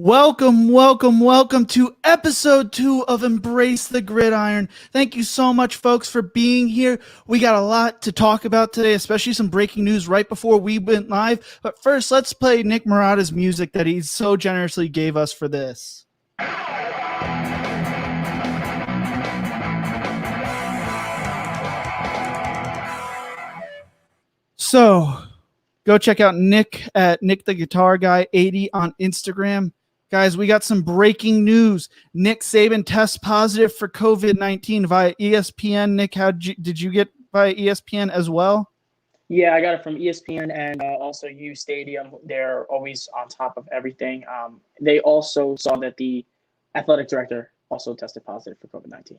Welcome to episode 2 of Embrace the Gridiron. Thank you so much, folks, for being here. We got a lot to talk about today, especially some breaking news right before we went live. But first, let's play Nick Murata's music that he so generously gave us for this. So, go check out Nick at Nick the Guitar Guy 80 on Instagram. Guys, we got some breaking news. Nick Saban tests positive for COVID-19 via ESPN. Nick, did you get via ESPN as well? Yeah, I got it from ESPN and also U Stadium. They're always on top of everything. They also saw that the athletic director also tested positive for COVID-19.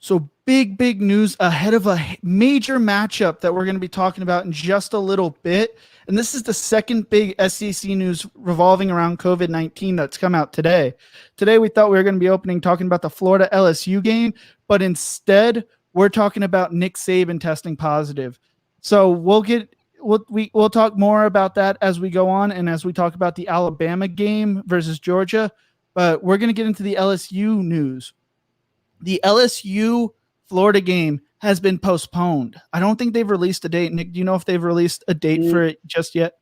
So big news ahead of a major matchup that we're going to be talking about in just a little bit. And this is the second big SEC news revolving around COVID-19 that's come out today. Today we thought we were going to be talking about the Florida LSU game, but instead we're talking about Nick Saban testing positive. So we'll talk more about that as we go on and as we talk about the Alabama game versus Georgia. But we're going to get into the LSU news. The LSU Florida game has been postponed. I don't think they've released a date. Nick, do you know if they've released a date for it just yet?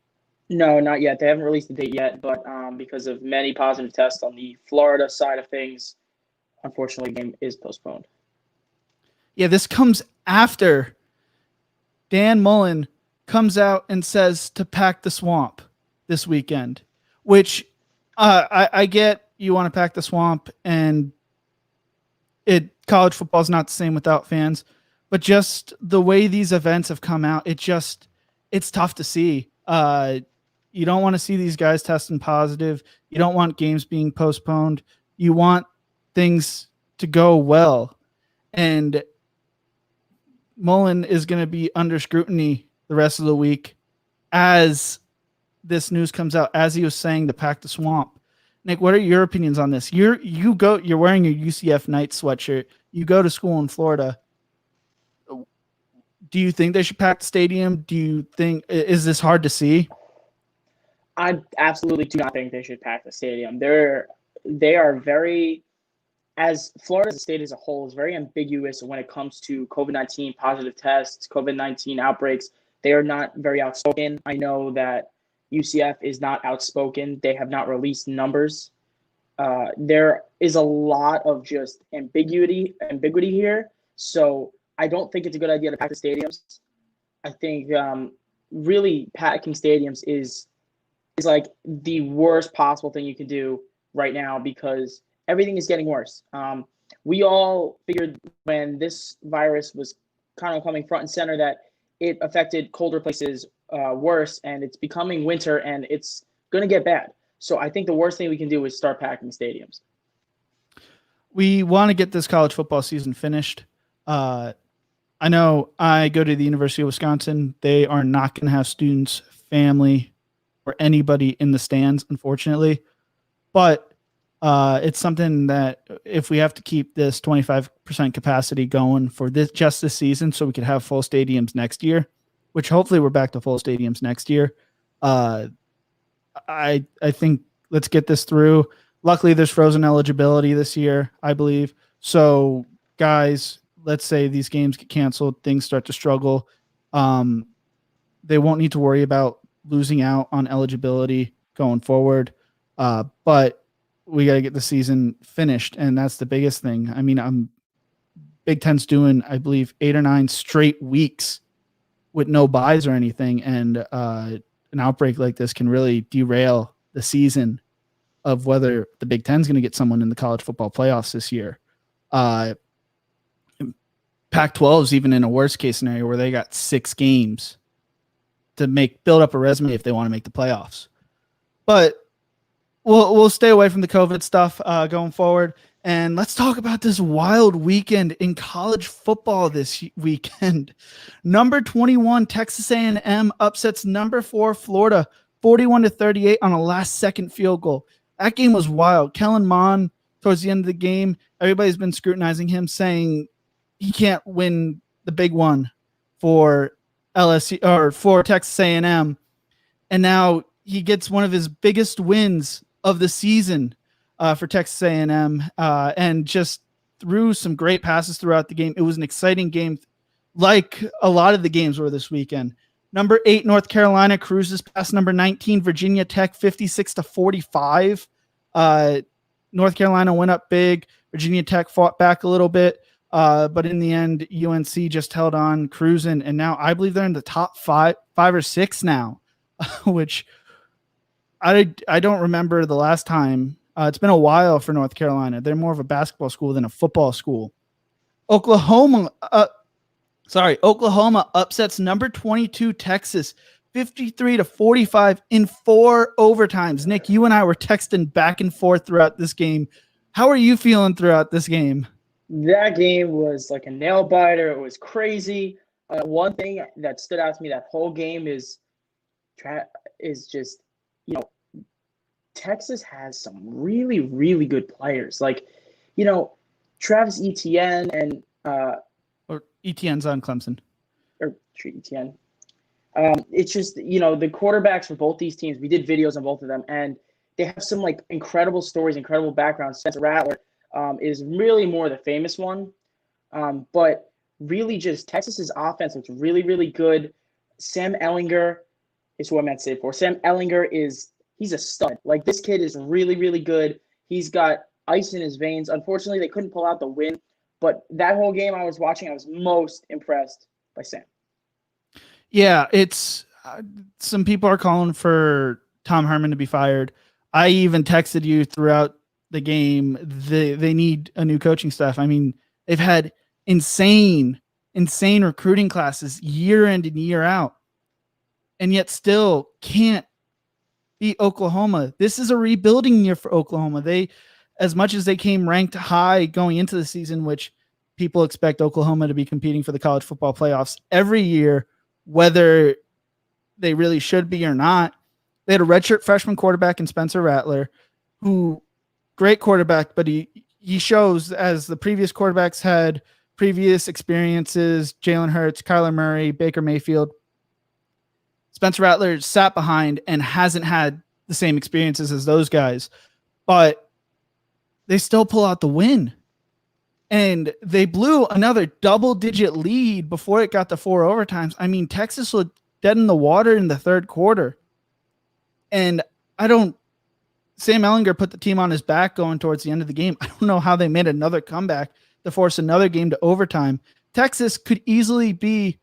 No, not yet. They haven't released a date yet, but because of many positive tests on the Florida side of things, unfortunately, the game is postponed. Yeah, this comes after Dan Mullen comes out and says to pack the swamp this weekend, which I get you want to pack the swamp, and college football is not the same without fans, but just the way these events have come out, it's tough to see. You don't want to see these guys testing positive. You don't want games being postponed. You want things to go well. And Mullen is going to be under scrutiny the rest of the week as this news comes out, as he was saying to pack the swamp. Nick, what are your opinions on this? You're wearing your UCF Knights sweatshirt. You go to school in Florida. Do you think they should pack the stadium? Do you think is this hard to see? I absolutely do not think they should pack the stadium. They are very, as Florida as a state as a whole is very ambiguous when it comes to COVID-19 positive tests, COVID-19 outbreaks. They are not very outspoken. I know that UCF is not outspoken. They have not released numbers. There is a lot of just ambiguity here. So I don't think it's a good idea to pack the stadiums. I think really packing stadiums is like the worst possible thing you can do right now because everything is getting worse. We all figured when this virus was kind of coming front and center that it affected colder places worse, and it's becoming winter, and it's going to get bad. So I think the worst thing we can do is start packing stadiums. We want to get this college football season finished. I know I go to the University of Wisconsin. They are not going to have students, family, or anybody in the stands, unfortunately. But it's something that if we have to keep this 25% capacity going for this season so we could have full stadiums next year, which hopefully we're back to full stadiums next year. I think let's get this through. Luckily, there's frozen eligibility this year, I believe. So, guys, let's say these games get canceled, things start to struggle. They won't need to worry about losing out on eligibility going forward. But we got to get the season finished, and that's the biggest thing. I mean, Big Ten's doing, I believe, 8 or 9 straight weeks with no buys or anything, and an outbreak like this can really derail the season of whether the Big Ten's going to get someone in the college football playoffs this year. Pac-12 is even in a worst case scenario where they got 6 games to build up a resume if they want to make the playoffs. But we'll stay away from the COVID stuff going forward. And let's talk about this wild weekend in college football this weekend. Number 21, Texas A&M upsets number 4, Florida, 41-38 on a last-second field goal. That game was wild. Kellen Mond, towards the end of the game, everybody's been scrutinizing him, saying he can't win the big one for LSU or for Texas A&M. And now he gets one of his biggest wins of the season for Texas A&M, and just threw some great passes throughout the game. It was an exciting game, like a lot of the games were this weekend. Number 8, North Carolina cruises past number 19, Virginia Tech, 56-45. North Carolina went up big. Virginia Tech fought back a little bit, but in the end, UNC just held on, cruising, and now I believe they're in the top five or six now, which I don't remember the last time. It's been a while for North Carolina. They're more of a basketball school than a football school. Oklahoma upsets number 22 Texas 53-45 in 4 overtimes. Nick, you and I were texting back and forth throughout this game. How are you feeling throughout this game? That game was like a nail biter. It was crazy. One thing that stood out to me that whole game is just, Texas has some really, really good players. Like, Travis Etienne and or Etienne's on Clemson. Or Etienne. It's just, the quarterbacks for both these teams, we did videos on both of them, and they have some like incredible stories, incredible backgrounds. Spencer Rattler is really more the famous one. But really just Texas's offense looks really, really good. Sam Ehlinger is who I meant to say before. Sam Ehlinger he's a stud. Like, this kid is really, really good. He's got ice in his veins. Unfortunately, they couldn't pull out the win. But that whole game I was watching, I was most impressed by Sam. Yeah, it's some people are calling for Tom Herman to be fired. I even texted you throughout the game. They need a new coaching staff. I mean, they've had insane recruiting classes year in and year out, and yet still can't beat Oklahoma. This is a rebuilding year for Oklahoma. They, as much as they came ranked high going into the season, which people expect Oklahoma to be competing for the college football playoffs every year, whether they really should be or not. They had a redshirt freshman quarterback in Spencer Rattler, who great quarterback, but he shows, as the previous quarterbacks had previous experiences, Jalen Hurts, Kyler Murray, Baker Mayfield. Spencer Rattler sat behind and hasn't had the same experiences as those guys, but they still pull out the win. And they blew another double-digit lead before it got to 4 overtimes. I mean, Texas looked dead in the water in the third quarter. And Sam Ehlinger put the team on his back going towards the end of the game. I don't know how they made another comeback to force another game to overtime. Texas could easily be,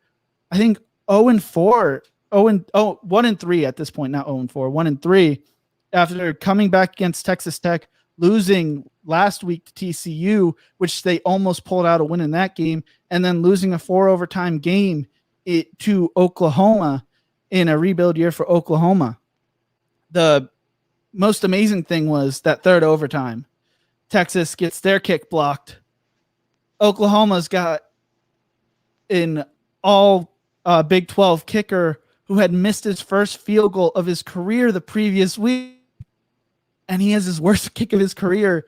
I think, 0-4, 1-3 at this point, not 0-4, 1-3, after coming back against Texas Tech, losing last week to TCU, which they almost pulled out a win in that game, and then losing a 4 overtime game to Oklahoma in a rebuild year for Oklahoma. The most amazing thing was that third overtime. Texas gets their kick blocked. Oklahoma's got an all Big 12 kicker who had missed his first field goal of his career the previous week, and he has his worst kick of his career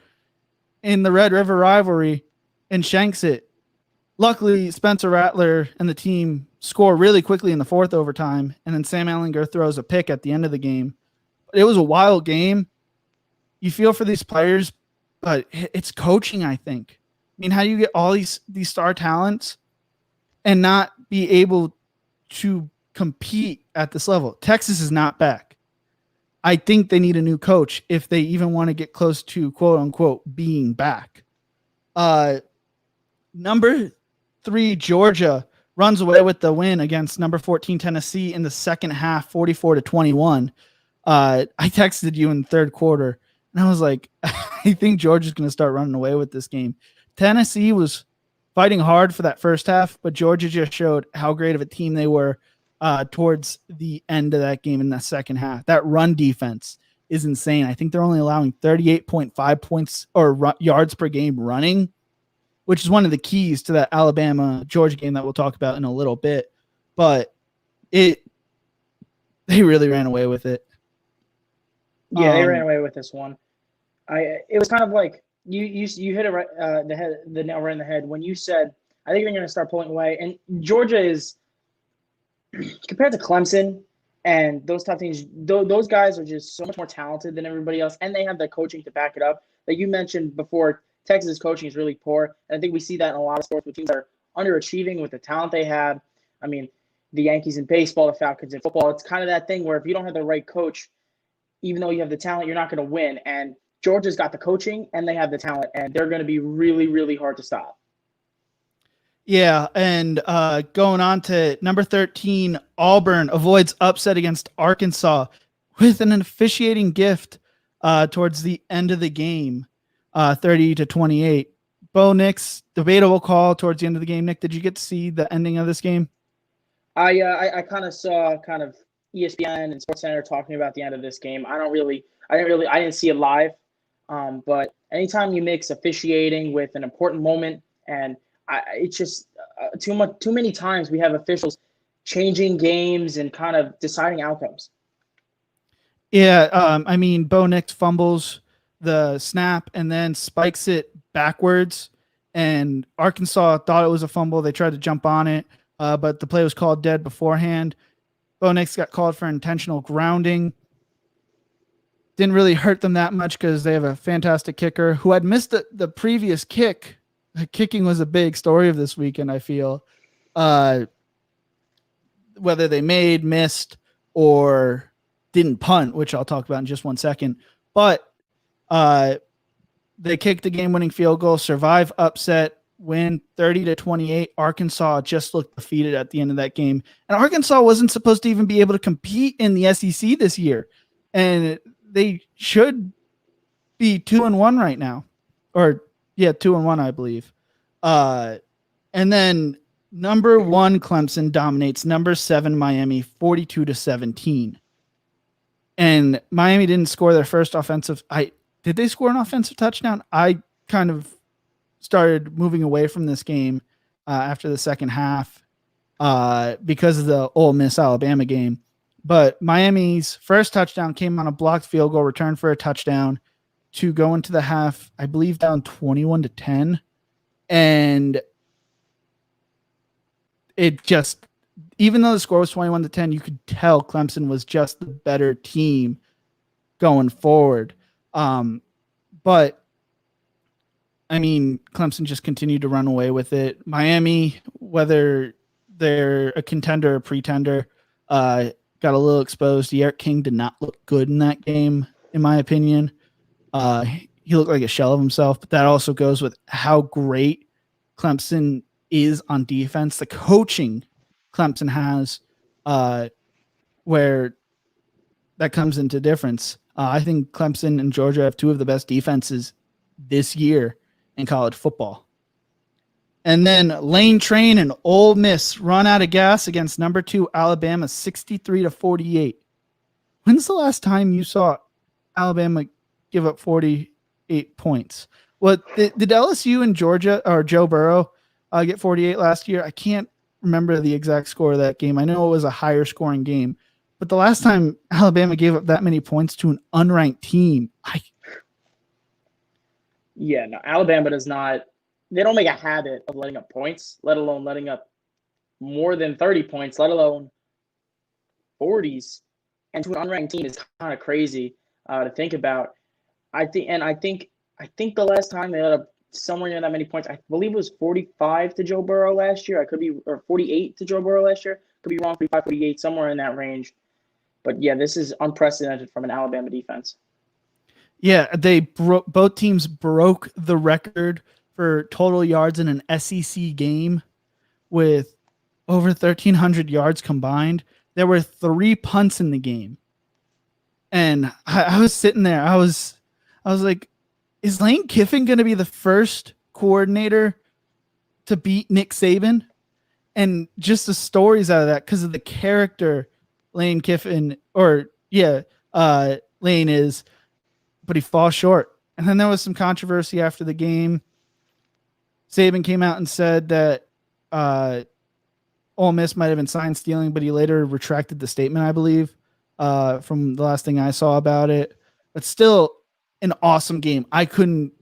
in the Red River rivalry and shanks it. Luckily, Spencer Rattler and the team score really quickly in the 4th overtime, and then Sam Ehlinger throws a pick at the end of the game. It was a wild game. You feel for these players, but it's coaching, I think. I mean, how do you get all these star talents and not be able to compete at this level? Texas is not back. I think they need a new coach if they even want to get close to quote unquote being back. Number 3, Georgia runs away with the win against number 14 Tennessee in the second half, 44-21. I texted you in the third quarter, and I was like, I think Georgia's going to start running away with this game. Tennessee was fighting hard for that first half, but Georgia just showed how great of a team they were towards the end of that game in the second half. That run defense is insane. I think they're only allowing 38.5 points or yards per game running, which is one of the keys to that Alabama-Georgia game that we'll talk about in a little bit. But they really ran away with it. Yeah, they ran away with this one. It was kind of like you hit it right the nail right in the head when you said I think they're going to start pulling away. And Georgia is, compared to Clemson, And those top teams, those guys are just so much more talented than everybody else, and they have the coaching to back it up. Like you mentioned before, Texas coaching is really poor, and I think we see that in a lot of sports with teams that are underachieving with the talent they have. I mean, the Yankees in baseball, the Falcons in football. It's kind of that thing where if you don't have the right coach, even though you have the talent, you're not going to win. And Georgia's got the coaching, and they have the talent, and they're going to be really, really hard to stop. Yeah, and going on to number 13, Auburn avoids upset against Arkansas with an officiating gift towards the end of the game, 30-28. Bo Nix, debatable call towards the end of the game. Nick, did you get to see the ending of this game? I kind of saw kind of ESPN and SportsCenter talking about the end of this game. I didn't see it live. But anytime you mix officiating with an important moment, and it's just too many times we have officials changing games and kind of deciding outcomes. Yeah, I mean, Bo Nix fumbles the snap and then spikes it backwards, and Arkansas thought it was a fumble. They tried to jump on it, but the play was called dead beforehand. Bo Nix got called for intentional grounding. Didn't really hurt them that much because they have a fantastic kicker who had missed the previous kick. Kicking was a big story of this weekend, I feel. Whether they missed, or didn't punt, which I'll talk about in just 1 second. But they kicked the game-winning field goal, survive upset, win 30-28. Arkansas just looked defeated at the end of that game. And Arkansas wasn't supposed to even be able to compete in the SEC this year. And they should be 2-1 right now. Or, yeah, 2-1, I believe. And then number 1, Clemson dominates number 7, Miami, 42-17. And Miami didn't score their first offensive. Did they score an offensive touchdown? I kind of started moving away from this game after the second half because of the Ole Miss Alabama game. But Miami's first touchdown came on a blocked field goal return for a touchdown to go into the half, I believe, down 21-10. And it just, even though the score was 21-10, you could tell Clemson was just the better team going forward. But I mean, Clemson just continued to run away with it. Miami, whether they're a contender or pretender, got a little exposed. Yerrick King did not look good in that game, in my opinion. He looked like a shell of himself, but that also goes with how great Clemson is on defense. The coaching Clemson has, where that comes into difference. I think Clemson and Georgia have two of the best defenses this year in college football. And then Lane Train and Ole Miss run out of gas against number 2 Alabama, 63-48. When's the last time you saw Alabama give up 48 points? What did LSU and Georgia or Joe Burrow get 48 last year? I can't remember the exact score of that game. I know it was a higher scoring game, but the last time Alabama gave up that many points to an unranked team, Alabama does not. They don't make a habit of letting up points, let alone letting up more than 30 points, let alone 40s. And to an unranked team is kind of crazy to think about. I think the last time they let up somewhere near that many points, I believe it was 45 to Joe Burrow last year. Or 48 to Joe Burrow last year. Could be wrong, 45, 48, somewhere in that range. But yeah, this is unprecedented from an Alabama defense. Yeah, both teams broke the record for total yards in an SEC game with over 1,300 yards combined. There were 3 punts in the game. And I was sitting there. I was like, is Lane Kiffin going to be the first coordinator to beat Nick Saban? And just the stories out of that, because of the character Lane Kiffin, Lane is, but he falls short. And then there was some controversy after the game. Saban came out and said that Ole Miss might have been sign stealing, but he later retracted the statement, I believe, from the last thing I saw about it. But still an awesome game. I couldn't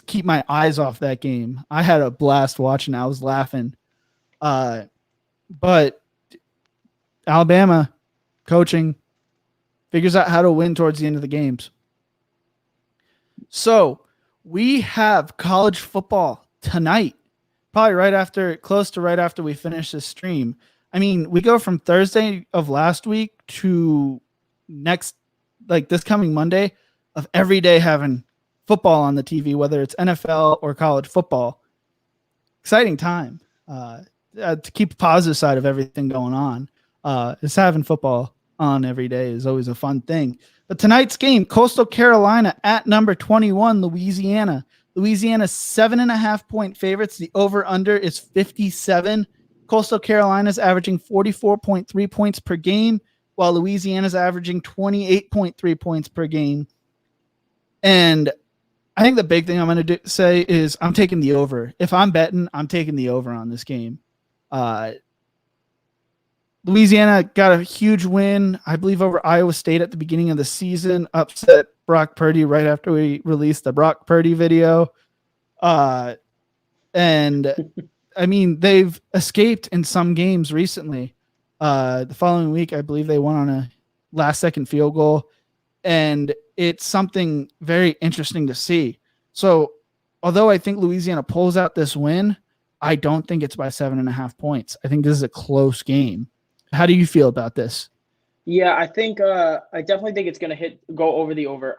keep my eyes off that game. I had a blast watching. I was laughing. But Alabama coaching, figures out how to win towards the end of the games. So we have college football tonight, probably close to right after we finish this stream. I mean, we go from Thursday of last week to this coming Monday of every day having football on the TV, whether it's NFL or college football. Exciting time. To keep the positive side of everything going on, is having football on every day is always a fun thing. But tonight's game, Coastal Carolina at number 21, Louisiana. Louisiana's 7.5-point favorites. The over-under is 57. Coastal Carolina's averaging 44.3 points per game, while Louisiana's averaging 28.3 points per game. And I think the big thing I'm going to say is I'm taking the over. If I'm betting, I'm taking the over on this game. Louisiana got a huge win, I believe, over Iowa State at the beginning of the season, upset Brock Purdy right after we released the Brock Purdy video. And I mean, they've escaped in some games recently. The following week, I believe they won on a last-second field goal, and it's something very interesting to see. So, although I think Louisiana pulls out this win, I don't think it's by 7.5 points. I think this is a close game. How do you feel about this? Yeah, I think I definitely think it's gonna go over the over.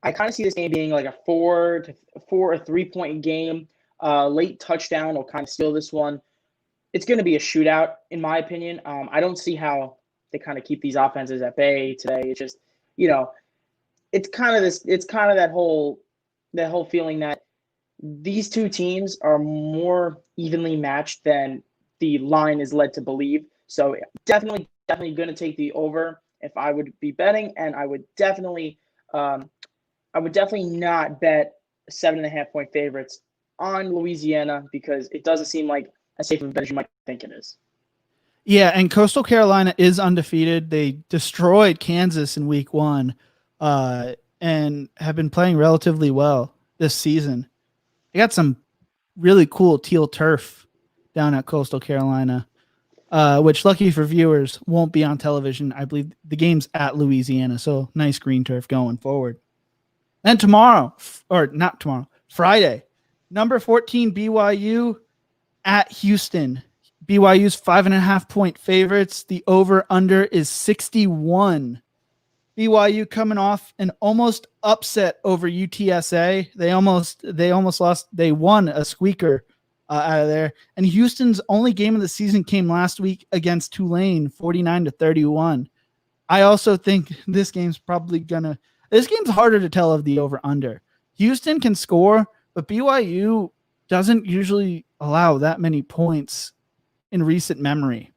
I kind of see this game being like a 3-point game. Late touchdown will kind of steal this one. It's going to be a shootout, in my opinion. I don't see how they kind of keep these offenses at bay today. It's just, it's kind of that whole feeling that these two teams are more evenly matched than the line is led to believe. So definitely going to take the over if I would be betting, and I would definitely not bet 7.5-point favorites on Louisiana because it doesn't seem like as safe of a bet as you might think it is. Yeah, and Coastal Carolina is undefeated. They destroyed Kansas in week 1 and have been playing relatively well this season. They got some really cool teal turf down at Coastal Carolina, which, lucky for viewers, won't be on television. I believe the game's at Louisiana, so nice green turf going forward. And Friday, number 14 BYU at Houston. BYU's 5.5-point favorites. The over-under is 61. BYU coming off an almost upset over UTSA. They almost lost. They won a squeaker out of there. And Houston's only game of the season came last week against Tulane, 49-31. I also think this game's harder to tell of the over-under. Houston can score, but BYU doesn't usually allow that many points in recent memory.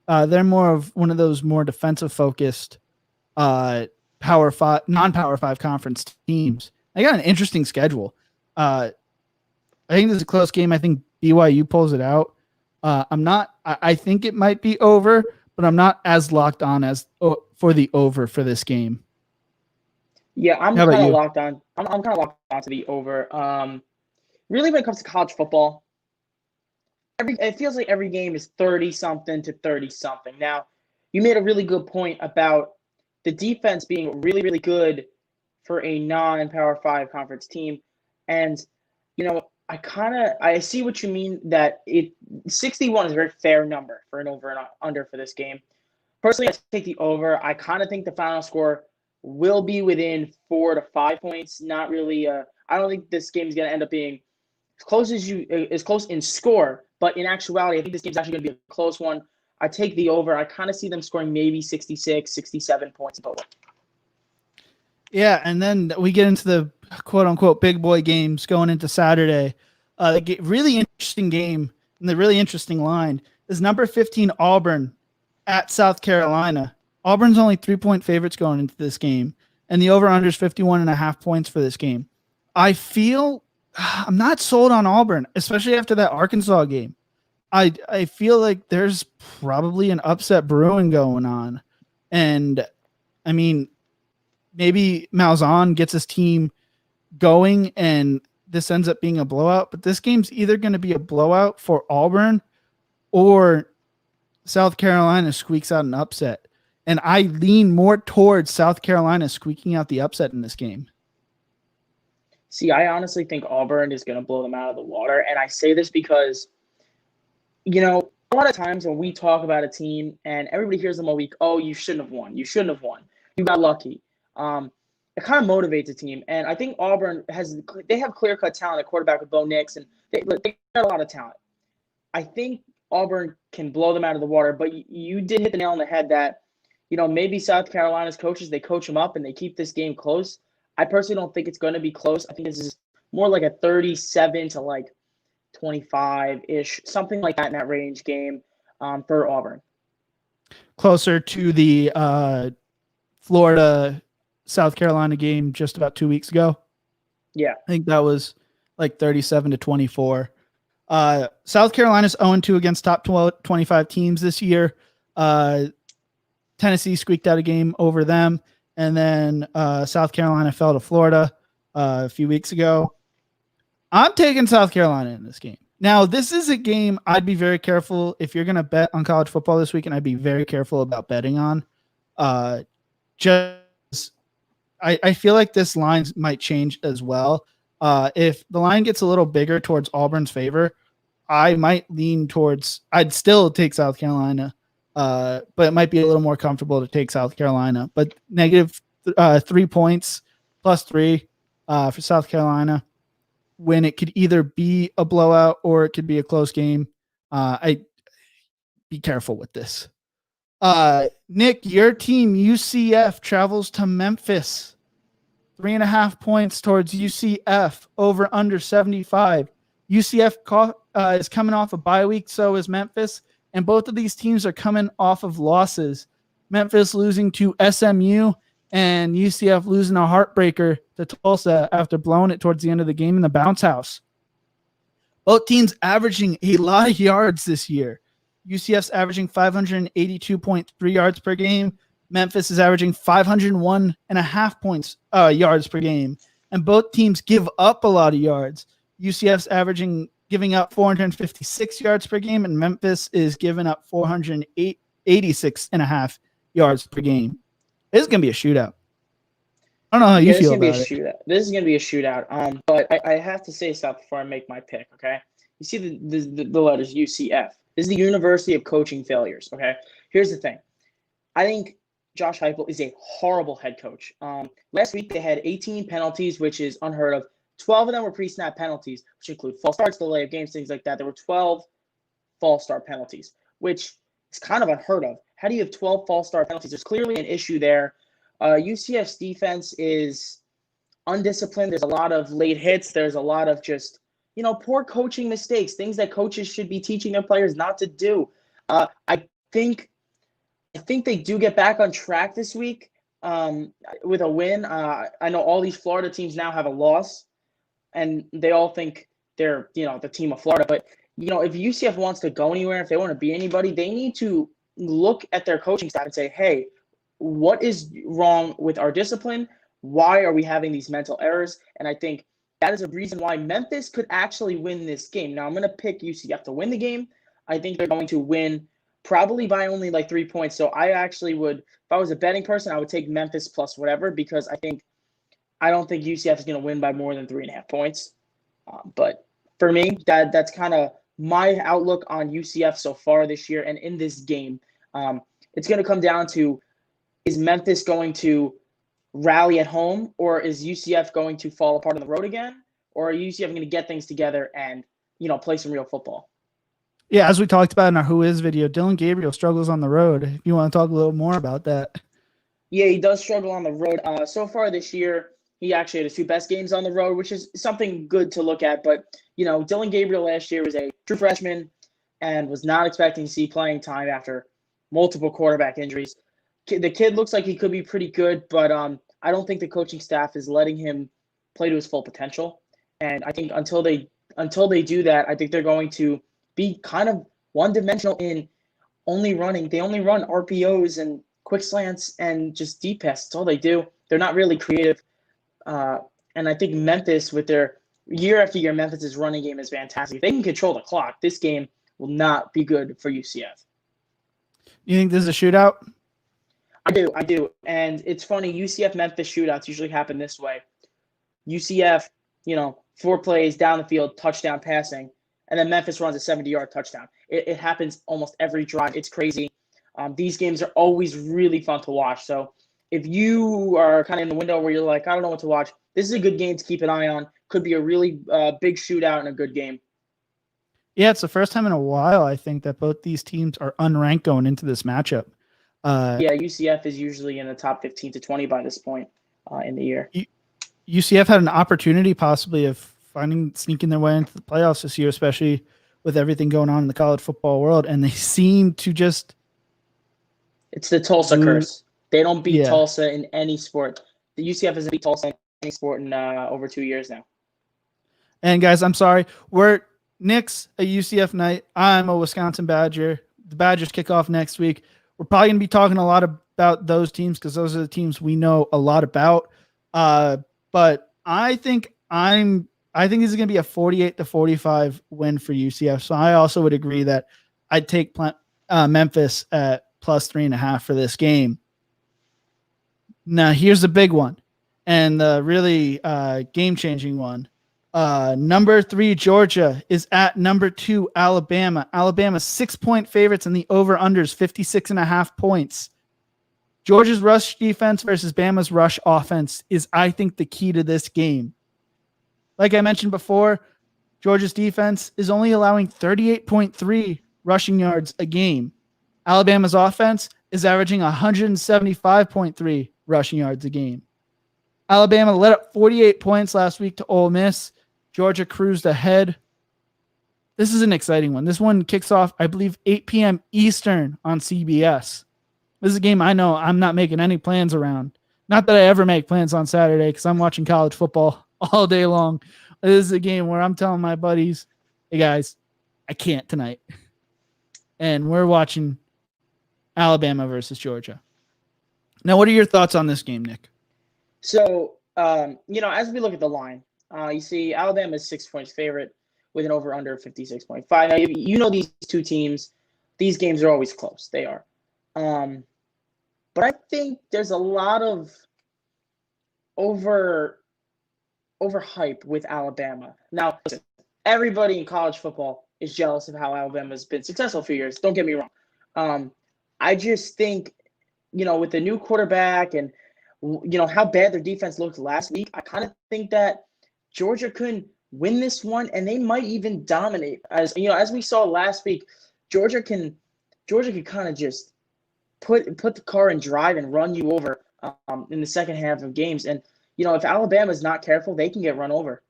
They're more of one of those more defensive-focused non-Power 5 conference teams. They got an interesting schedule. I think this is a close game. I think BYU pulls it out. I think it might be over, but I'm not as locked on as for the over for this game. Yeah, I'm kind of locked on. I'm kind of locked on to the over. Really, when it comes to college football, it feels like every game is 30-something to 30-something. Now, you made a really good point about the defense being really, really good for a non-Power 5 conference team. And, I see what you mean that 61 is a very fair number for an over and under for this game. Personally, I take the over. I kind of think the final score will be within 4 to 5 points. Not really. I don't think this game is going to end up being as close in score, but in actuality, I think this game is actually going to be a close one. I take the over. I kind of see them scoring maybe 66, 67 points total. Yeah, and then we get into the quote-unquote big boy games going into Saturday. The really interesting game and the really interesting line is number 15 Auburn at South Carolina. Auburn's only 3-point favorites going into this game, and the over-under is 51.5 points for this game. I'm not sold on Auburn, especially after that Arkansas game. I feel like there's probably an upset brewing going on. And, I mean, maybe Malzahn gets his team going and this ends up being a blowout. But this game's either going to be a blowout for Auburn or South Carolina squeaks out an upset. And I lean more towards South Carolina squeaking out the upset in this game. See, I honestly think Auburn is going to blow them out of the water. And I say this because, a lot of times when we talk about a team and everybody hears them all week, oh, you shouldn't have won. You shouldn't have won. You got lucky. It kind of motivates a team. And I think Auburn they have clear-cut talent at quarterback with Bo Nix, and they got a lot of talent. I think Auburn can blow them out of the water, but you did hit the nail on the head that, maybe South Carolina's coaches, they coach them up and they keep this game close. I personally don't think it's going to be close. I think this is more like a 37 to like 25-ish, something like that in that range game for Auburn. Closer to the Florida-South Carolina game just about 2 weeks ago. Yeah. I think that was like 37 to 24. South Carolina's 0-2 against top 25 teams this year. Tennessee squeaked out a game over them. And then South Carolina fell to Florida a few weeks ago. I'm taking South Carolina in this game. Now, this is a game I'd be very careful. If you're going to bet on college football this weekend, I'd be very careful about betting on. I feel like this line might change as well. If the line gets a little bigger towards Auburn's favor, I might lean towards – I'd still take South Carolina. But it might be a little more comfortable to take South Carolina. But negative 3 points, +3 for South Carolina, when it could either be a blowout or it could be a close game. I be careful with this. Nick, your team, UCF, travels to Memphis. 3.5 points towards UCF, over under 75. UCF is coming off a bye week, so is Memphis. And both of these teams are coming off of losses. Memphis losing to SMU and UCF losing a heartbreaker to Tulsa after blowing it towards the end of the game in the bounce house. Both teams averaging a lot of yards this year. UCF's averaging 582.3 yards per game. Memphis is averaging 501.5 yards per game. And both teams give up a lot of yards. UCF's giving up 456 yards per game, and Memphis is giving up 486.5 yards per game. This is going to be a shootout. I don't know how you feel about it. This is going to be a shootout. But I have to say stuff before I make my pick, okay? You see the letters UCF. This is the University of Coaching Failures, okay? Here's the thing. I think Josh Heupel is a horrible head coach. Last week they had 18 penalties, which is unheard of. 12 of them were pre-snap penalties, which include false starts, delay of games, things like that. There were 12 false start penalties, which is kind of unheard of. How do you have 12 false start penalties? There's clearly an issue there. UCF's defense is undisciplined. There's a lot of late hits. There's a lot of just, poor coaching mistakes, things that coaches should be teaching their players not to do. I think they do get back on track this week with a win. I know all these Florida teams now have a loss. And they all think they're, the team of Florida. But, if UCF wants to go anywhere, if they want to be anybody, they need to look at their coaching staff and say, hey, what is wrong with our discipline? Why are we having these mental errors? And I think that is a reason why Memphis could actually win this game. Now, I'm going to pick UCF to win the game. I think they're going to win probably by only like 3 points. So I actually would, if I was a betting person, I would take Memphis plus whatever, because I don't think UCF is going to win by more than 3.5 points. But for me, that's kind of my outlook on UCF so far this year. And in this game, it's going to come down to, is Memphis going to rally at home, or is UCF going to fall apart on the road again? Or are UCF going to get things together and, play some real football? Yeah, as we talked about in our Who Is video, Dylan Gabriel struggles on the road. If you want to talk a little more about that. Yeah, he does struggle on the road. So far this year, he actually had his 2 best games on the road, which is something good to look at. But, Dylan Gabriel last year was a true freshman and was not expecting to see playing time after multiple quarterback injuries. The kid looks like he could be pretty good, but I don't think the coaching staff is letting him play to his full potential. And I think until they do that, I think they're going to be kind of one-dimensional in only running. They only run RPOs and quick slants and just deep passes. That's all they do. They're not really creative. And I think Memphis, with their year after year, Memphis' running game is fantastic. If they can control the clock, this game will not be good for UCF. You think this is a shootout? I do. And it's funny, UCF Memphis shootouts usually happen this way. UCF, 4 plays down the field, touchdown passing, and then Memphis runs a 70-yard touchdown. It happens almost every drive. It's crazy. These games are always really fun to watch. So if you are kind of in the window where you're like, I don't know what to watch, this is a good game to keep an eye on. Could be a really big shootout and a good game. Yeah, it's the first time in a while, I think, that both these teams are unranked going into this matchup. Yeah, UCF is usually in the top 15 to 20 by this point in the year. UCF had an opportunity possibly of sneaking their way into the playoffs this year, especially with everything going on in the college football world, and they seem to just... It's the Tulsa curse. They don't beat Tulsa in any sport. The UCF hasn't beat Tulsa in any sport in over 2 years now. And guys, I'm sorry. Nick's a UCF night. I'm a Wisconsin Badger. The Badgers kick off next week. We're probably going to be talking a lot about those teams because those are the teams we know a lot about. But I think this is going to be a 48-45 win for UCF. So I also would agree that I'd take Memphis at plus 3.5 for this game. Now here's the big one and the really game-changing one. Number 3 Georgia is at number 2 Alabama. Alabama 6-point favorites and the over-unders 56.5 points. Georgia's rush defense versus Bama's rush offense is, I think, the key to this game. Like I mentioned before, Georgia's defense is only allowing 38.3 rushing yards a game. Alabama's offense is averaging 175.3 rushing yards a game. Alabama let up 48 points last week to Ole Miss. Georgia cruised ahead. This is an exciting one. This one kicks off, I believe, 8 p.m. Eastern on CBS. This is a game I know I'm not making any plans around. Not that I ever make plans on Saturday because I'm watching college football all day long. This is a game where I'm telling my buddies, hey, guys, I can't tonight. And we're watching Alabama versus Georgia. Now, what are your thoughts on this game, Nick? So, as we look at the line, you see Alabama is 6 points favorite with an over-under 56.5. Now, these two teams, these games are always close. They are. But I think there's a lot of overhype with Alabama. Now, listen, everybody in college football is jealous of how Alabama's been successful for years. Don't get me wrong. I just think, with the new quarterback and, how bad their defense looked last week, I kind of think that Georgia couldn't win this one, and they might even dominate. As we saw last week, Georgia can kind of just put the car in drive and run you over in the second half of games. And, if Alabama's not careful, they can get run over.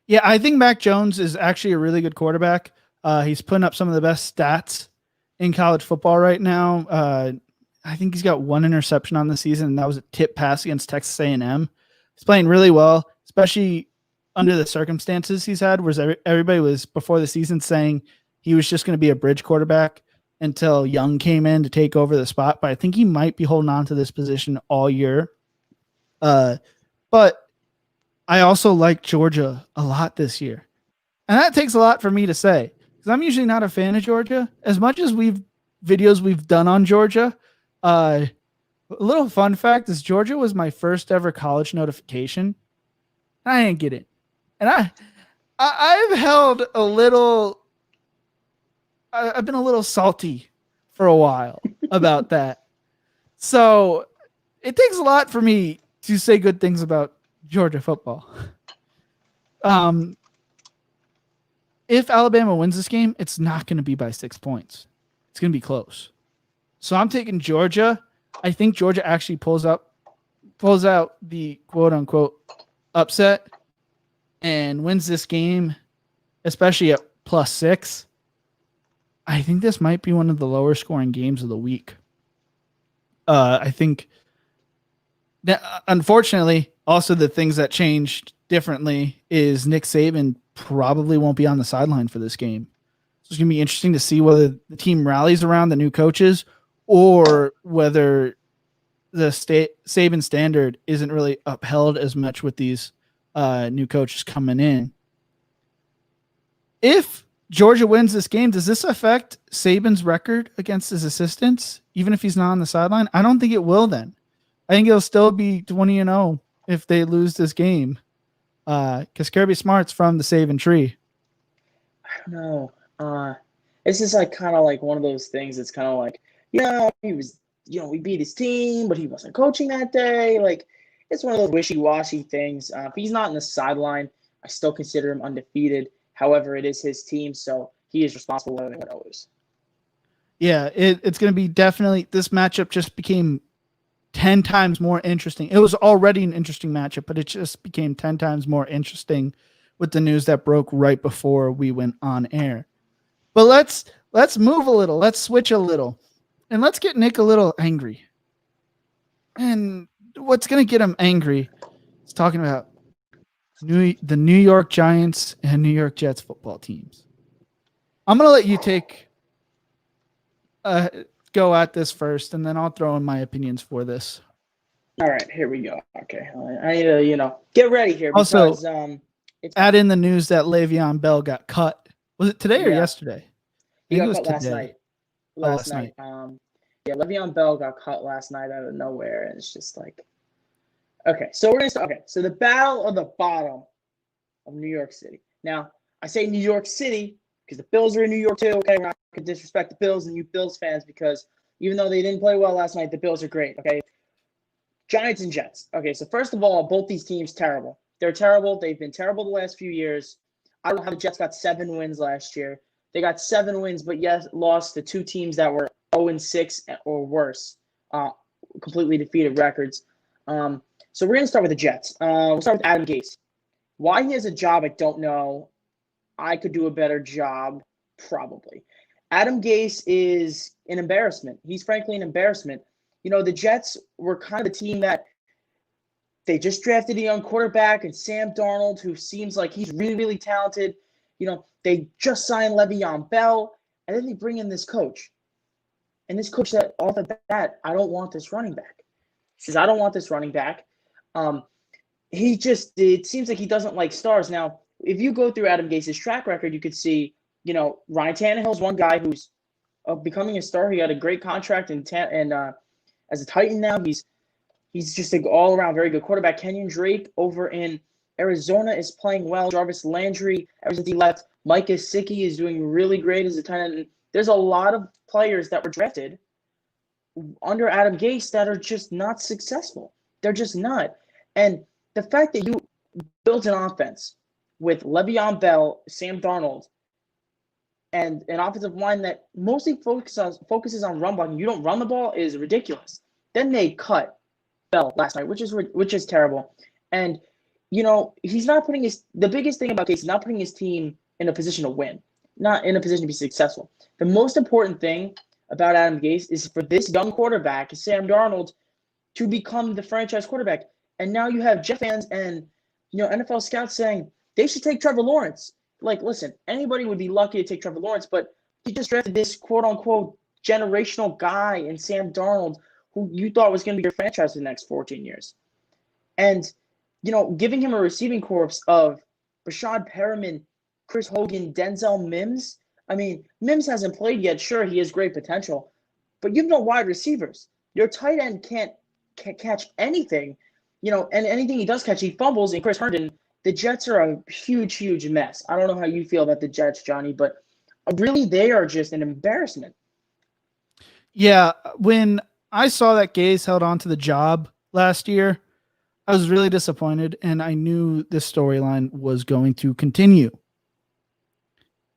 Yeah, I think Mac Jones is actually a really good quarterback. He's putting up some of the best stats in college football right now. I think he's got 1 interception on the season, and that was a tip pass against Texas A&M. He's playing really well, especially under the circumstances he's had, where everybody was before the season saying he was just going to be a bridge quarterback until Young came in to take over the spot. But I think he might be holding on to this position all year. But I also like Georgia a lot this year. And that takes a lot for me to say, because I'm usually not a fan of Georgia. As much as we've done on Georgia, a little fun fact is Georgia was my first ever college notification. I didn't get it. And I've held a little... I've been a little salty for a while about that. So it takes a lot for me to say good things about Georgia football. If Alabama wins this game, it's not going to be by 6 points. It's going to be close. So I'm taking Georgia. I think Georgia actually pulls out the quote unquote upset and wins this game, especially at +6. I think this might be one of the lower scoring games of the week. I think that, unfortunately, also the things that changed differently is Nick Saban probably won't be on the sideline for this game. So it's going to be interesting to see whether the team rallies around the new coaches or whether the Saban standard isn't really upheld as much with these new coaches coming in. If Georgia wins this game, does this affect Saban's record against his assistants, even if he's not on the sideline? I don't think it will then. I think it'll still be 20-0 if they lose this game. Because Kirby Smart's from the Saban tree. I don't know. This is like kind of like one of those things that's kind of like, he was, we beat his team, but he wasn't coaching that day. Like, it's one of those wishy-washy things. If he's not in the sideline, I still consider him undefeated. However, it is his team, so he is responsible whether they win or lose. Yeah, it's going to be definitely – this matchup just became 10 times more interesting. It was already an interesting matchup, but it just became 10 times more interesting with the news that broke right before we went on air. But let's move a little. Let's switch a little. And let's get Nick a little angry. And what's going to get him angry is talking about the New York Giants and New York Jets football teams. I'm going to let you take go at this first, and then I'll throw in my opinions for this. All right, here we go. Okay. I need to, get ready here. Because, also, add in the news that Le'Veon Bell got cut. Was it today or yesterday? He got cut last night. Last night. Le'Veon Bell got cut last night out of nowhere, and it's just like, okay. So we're gonna start. Okay, so the battle of the bottom of New York City. Now, I say New York City because the Bills are in New York too. Okay, we're not gonna disrespect the Bills and you Bills fans because even though they didn't play well last night, the Bills are great. Okay, Giants and Jets. Okay, so first of all, both these teams terrible. They're terrible. They've been terrible the last few years. I don't know how the Jets got 7 wins last year. They got 7 wins, but yes, lost to 2 teams that were 0-6 or worse, completely defeated records. So we're going to start with the Jets. We'll start with Adam Gase. Why he has a job, I don't know. I could do a better job, probably. Adam Gase is an embarrassment. He's frankly an embarrassment. The Jets were kind of the team that they just drafted a young quarterback and Sam Darnold, who seems like he's really, really talented. They just signed Le'Veon Bell, and then they bring in this coach. And this coach said off the bat, I don't want this running back. He says, I don't want this running back. It seems like he doesn't like stars. Now, if you go through Adam Gase's track record, you could see, Ryan Tannehill's one guy who's becoming a star. He got a great contract and as a Titan now, he's just an all-around very good quarterback. Kenyon Drake over in Arizona is playing well. Jarvis Landry, ever since he left, Mike Gesicki is doing really great as a tight end. There's a lot of players that were drafted under Adam Gase that are just not successful. They're just not. And the fact that you built an offense with Le'Veon Bell, Sam Darnold, and an offensive line that mostly focuses on run blocking, you don't run the ball is ridiculous. Then they cut Bell last night, which is terrible. And he's not putting the biggest thing about Gase is not putting his team in a position to win, not in a position to be successful. The most important thing about Adam Gase is for this young quarterback, Sam Darnold, to become the franchise quarterback. And now you have Jet fans and NFL scouts saying they should take Trevor Lawrence. Like, listen, anybody would be lucky to take Trevor Lawrence, but he just drafted this quote-unquote generational guy in Sam Darnold who you thought was going to be your franchise for the next 14 years. And, giving him a receiving corps of Rashad Perriman, Chris Hogan, Denzel Mims. I mean, Mims hasn't played yet. Sure, he has great potential, but you have no wide receivers. Your tight end can't catch anything, and anything he does catch, he fumbles. And Chris Herndon, the Jets are a huge, huge mess. I don't know how you feel about the Jets, Johnny, but really they are just an embarrassment. Yeah, when I saw that Gase held on to the job last year, I was really disappointed, and I knew this storyline was going to continue.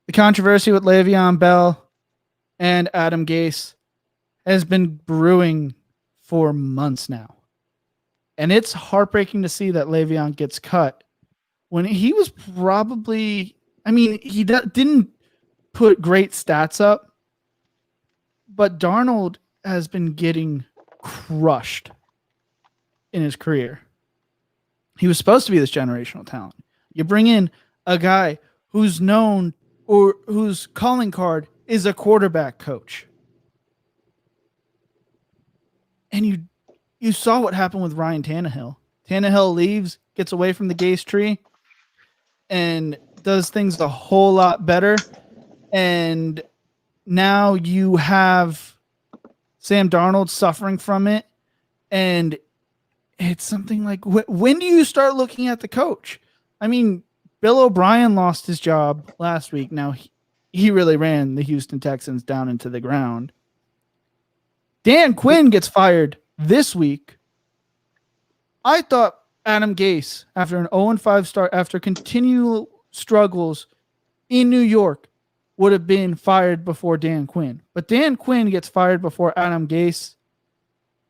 The controversy with Le'Veon Bell and Adam Gase has been brewing for months now. And it's heartbreaking to see that Le'Veon gets cut when he was probably, he didn't put great stats up, but Darnold has been getting crushed in his career. He was supposed to be this generational talent. You bring in a guy who's known or whose calling card is a quarterback coach. And you saw what happened with Ryan Tannehill. Tannehill leaves, gets away from the Gase tree, and does things a whole lot better. And now you have Sam Darnold suffering from it. And it's something like, when do you start looking at the coach? I mean, Bill O'Brien lost his job last week. Now, he really ran the Houston Texans down into the ground. Dan Quinn gets fired this week. I thought Adam Gase, after an 0-5 start, after continual struggles in New York, would have been fired before Dan Quinn. But Dan Quinn gets fired before Adam Gase.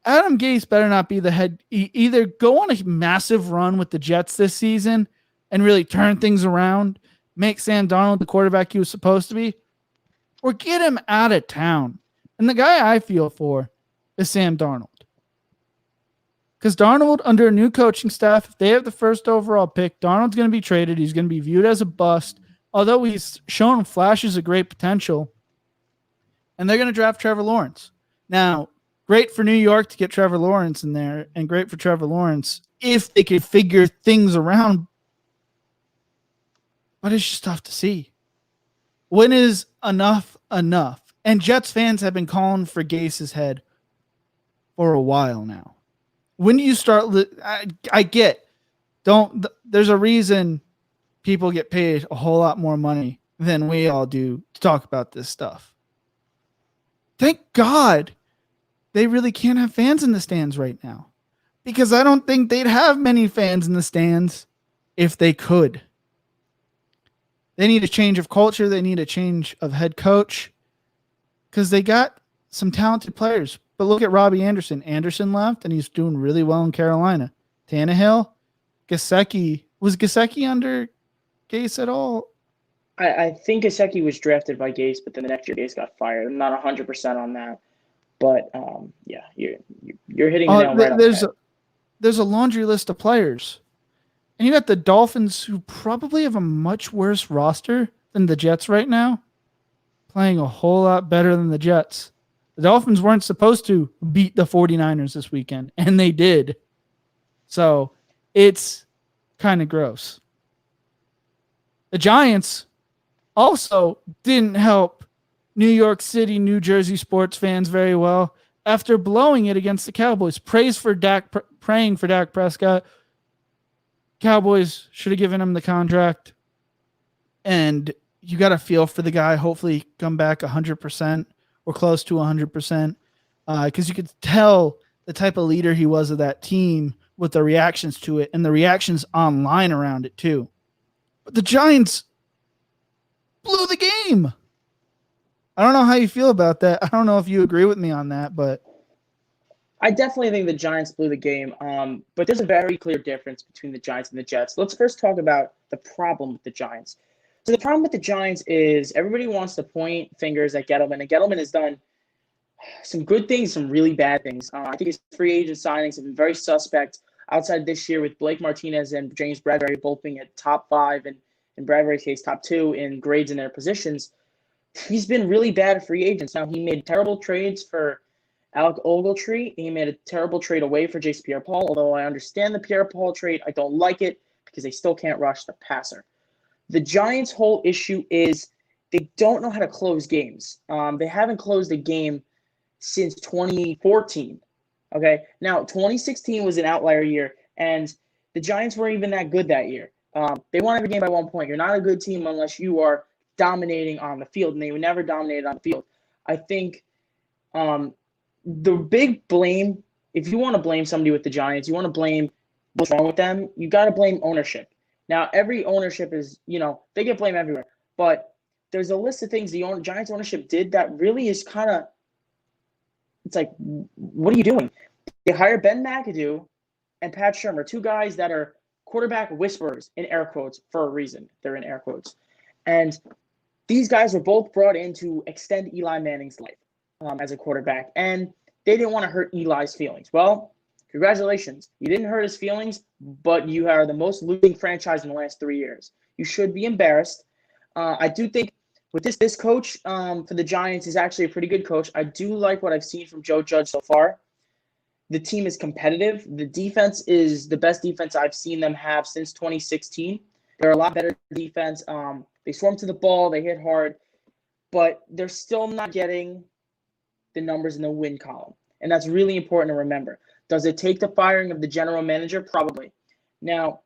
Adam Gase better not be the head. Either go on a massive run with the Jets this season and really turn things around, make Sam Darnold the quarterback he was supposed to be, or get him out of town. And the guy I feel for is Sam Darnold. Because Darnold, under a new coaching staff, if they have the first overall pick, Darnold's going to be traded. He's going to be viewed as a bust, although he's shown flashes of great potential. And they're going to draft Trevor Lawrence. Now, great for New York to get Trevor Lawrence in there, and great for Trevor Lawrence if they could figure things around. But it's just tough to see. When is enough enough? And Jets fans have been calling for Gase's head for a while now. When do you start? I get, there's a reason people get paid a whole lot more money than we all do to talk about this stuff. Thank God they really can't have fans in the stands right now, because I don't think they'd have many fans in the stands if they could. They need a change of culture. They need a change of head coach, because they got some talented players. But look at Robbie Anderson. Anderson left, and he's doing really well in Carolina. Tannehill, Gesicki. Was Gesicki under Gase at all? I think Gesicki was drafted by Gase, but then the next year Gase got fired. I'm not 100% on that. But, yeah, you're hitting the nail right on the head. There's a laundry list of players. And you got the Dolphins, who probably have a much worse roster than the Jets right now, playing a whole lot better than the Jets. The Dolphins weren't supposed to beat the 49ers this weekend, and they did. So it's kind of gross. The Giants also didn't help New York City, New Jersey sports fans very well after blowing it against the Cowboys. Praying for Dak Prescott. Cowboys should have given him the contract. And you got to feel for the guy. Hopefully come back 100%. Or close to 100%, because you could tell the type of leader he was of that team with the reactions to it and the reactions online around it too. But the Giants blew the game. I don't know how you feel about that. I don't know if you agree with me on that, but I definitely think the Giants blew the game. But there's a very clear difference between the Giants and the Jets. Let's first talk about the problem with the Giants. So the problem with the Giants is everybody wants to point fingers at Gettleman, and Gettleman has done some good things, some really bad things. I think his free agent signings have been very suspect outside this year, with Blake Martinez and James Bradbury both being at top 5, and in Bradbury's case, top 2 in grades in their positions. He's been really bad at free agents. Now, he made terrible trades for Alec Ogletree. He made a terrible trade away for Jace Pierre-Paul, although I understand the Pierre-Paul trade. I don't like it because they still can't rush the passer. The Giants' whole issue is they don't know how to close games. They haven't closed a game since 2014. Okay, now 2016 was an outlier year, and the Giants weren't even that good that year. They won every game by 1 point. You're not a good team unless you are dominating on the field, and they were never dominated on the field. I think the big blame, if you want to blame somebody with the Giants, you want to blame what's wrong with them, you got to blame ownership. Now, every ownership is, they get blamed everywhere. But there's a list of things the Giants ownership did that really is kind of, it's like, what are you doing? They hired Ben McAdoo and Pat Shurmur, 2 guys that are quarterback whisperers, in air quotes, for a reason. They're in air quotes. And these guys were both brought in to extend Eli Manning's life as a quarterback. And they didn't want to hurt Eli's feelings. Well, congratulations. You didn't hurt his feelings, but you are the most losing franchise in the last 3 years. You should be embarrassed. I do think with this coach for the Giants is actually a pretty good coach. I do like what I've seen from Joe Judge so far. The team is competitive. The defense is the best defense I've seen them have since 2016. They're a lot better defense. They swarm to the ball. They hit hard. but they're still not getting the numbers in the win column. And that's really important to remember. Does it take the firing of the general manager? Probably. Now,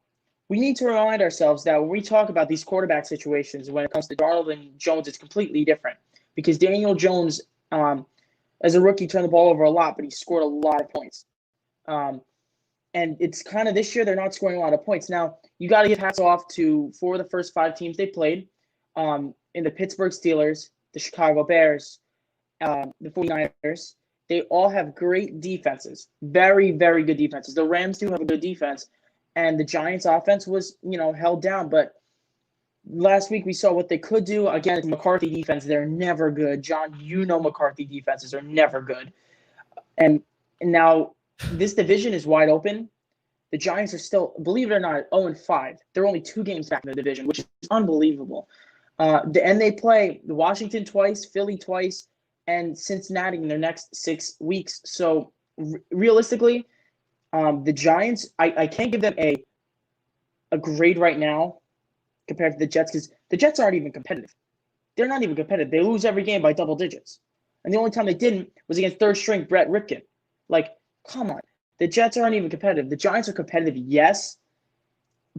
we need to remind ourselves that when we talk about these quarterback situations, when it comes to Darnold and Jones, it's completely different. Because Daniel Jones, as a rookie, turned the ball over a lot, but he scored a lot of points. And it's kind of this year, they're not scoring a lot of points. Now, you got to give hats off to 4 of the first 5 teams they played in the Pittsburgh Steelers, the Chicago Bears, the 49ers. They all have great defenses, very, very good defenses. The Rams do have a good defense, and the Giants' offense was, held down. But last week we saw what they could do. Again, it's McCarthy defense. They're never good. John, McCarthy defenses are never good. And now this division is wide open. The Giants are still, believe it or not, 0-5. They're only 2 games back in the division, which is unbelievable. And they play Washington twice, Philly twice, and Cincinnati in their next 6 weeks. So realistically, the Giants, I can't give them a grade right now compared to the Jets because the Jets aren't even competitive. They're not even competitive. They lose every game by double digits. And the only time they didn't was against third-string Brett Ripken. Like, come on. The Jets aren't even competitive. The Giants are competitive, yes,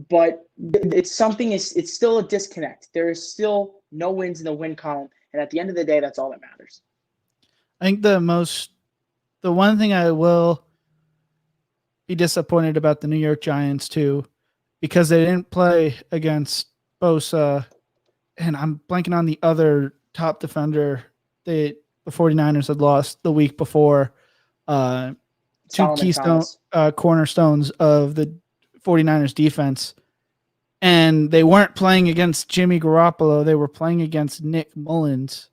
but it's still a disconnect. There is still no wins in the win column, and at the end of the day, that's all that matters. I think the one thing I will be disappointed about the New York Giants too, because they didn't play against Bosa, and I'm blanking on the other top defender. The 49ers had lost the week before. 2 keystone cornerstones of the 49ers defense. And they weren't playing against Jimmy Garoppolo. They were playing against Nick Mullins.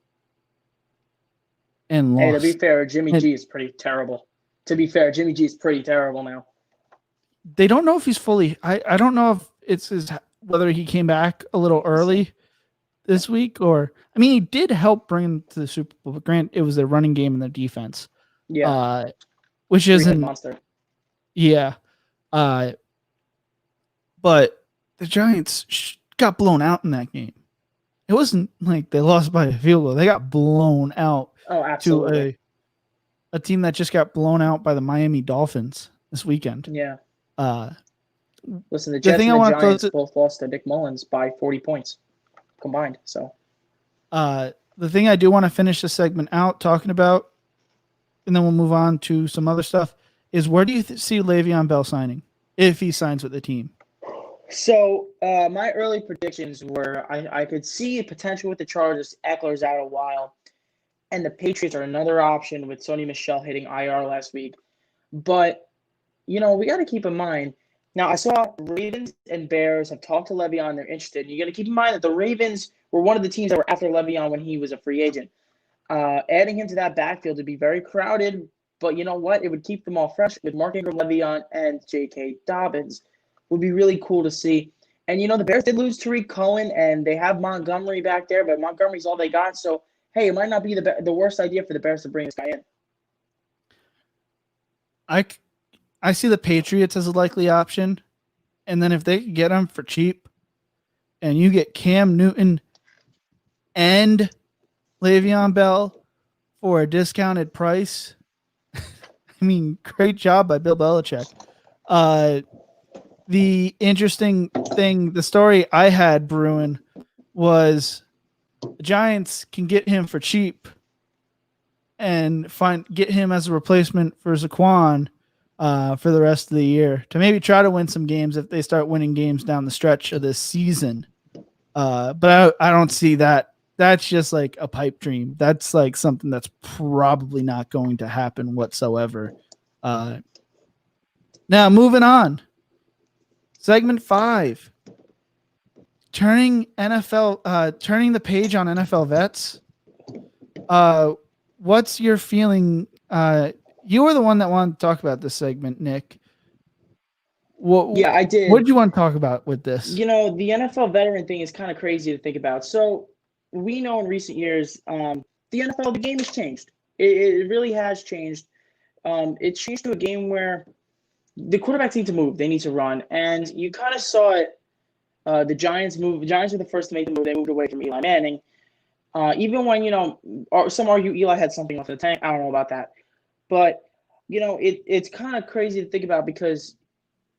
And lost. Hey, to be fair, Jimmy G is pretty terrible. Jimmy G is pretty terrible now. They don't know if he's fully. I don't know if whether he came back a little early this week or. I mean, he did help bring them to the Super Bowl. But Grant, it was their running game and their defense. Yeah. Which isn't. Monster. Yeah. But the Giants got blown out in that game. It wasn't like they lost by a field goal. They got blown out to a team that just got blown out by the Miami Dolphins this weekend. Yeah. Listen, the The Jets thing and I the wanna Giants close it- both lost to Nick Mullins by 40 points combined. So The thing I do want to finish this segment out talking about, and then we'll move on to some other stuff, is where do you see Le'Veon Bell signing if he signs with the team? So my early predictions were I could see potential with the Chargers. Eckler's out a while. And the Patriots are another option with Sony Michel hitting IR last week. But, we got to keep in mind. Now, I saw Ravens and Bears have talked to Le'Veon. They're interested. You got to keep in mind that the Ravens were one of the teams that were after Le'Veon when he was a free agent. Adding him to that backfield would be very crowded. But you know what? It would keep them all fresh with Mark Ingram, Le'Veon, and J.K. Dobbins. Would be really cool to see. And, the Bears did lose Tariq Cohen, and they have Montgomery back there, but Montgomery's all they got. So, hey, it might not be the worst idea for the Bears to bring this guy in. I see the Patriots as a likely option. And then if they can get him for cheap, and you get Cam Newton and Le'Veon Bell for a discounted price, I mean, great job by Bill Belichick. The interesting thing, the story I had brewing was the Giants can get him for cheap and get him as a replacement for Zaquan for the rest of the year to maybe try to win some games if they start winning games down the stretch of this season. But I don't see that. That's just like a pipe dream. That's like something that's probably not going to happen whatsoever. Now, moving on. Segment 5. Turning the page on NFL vets. What's your feeling? You were the one that wanted to talk about this segment, Nick. Yeah, I did. What did you want to talk about with this? The NFL veteran thing is kind of crazy to think about. So we know in recent years, the NFL, the game has changed. It really has changed. It's changed to a game where the quarterbacks need to move. They need to run. And you kind of saw it. The Giants moved. The Giants were the first to make the move. They moved away from Eli Manning. Even when, or some argue Eli had something left in the tank. I don't know about that. But, it's kind of crazy to think about because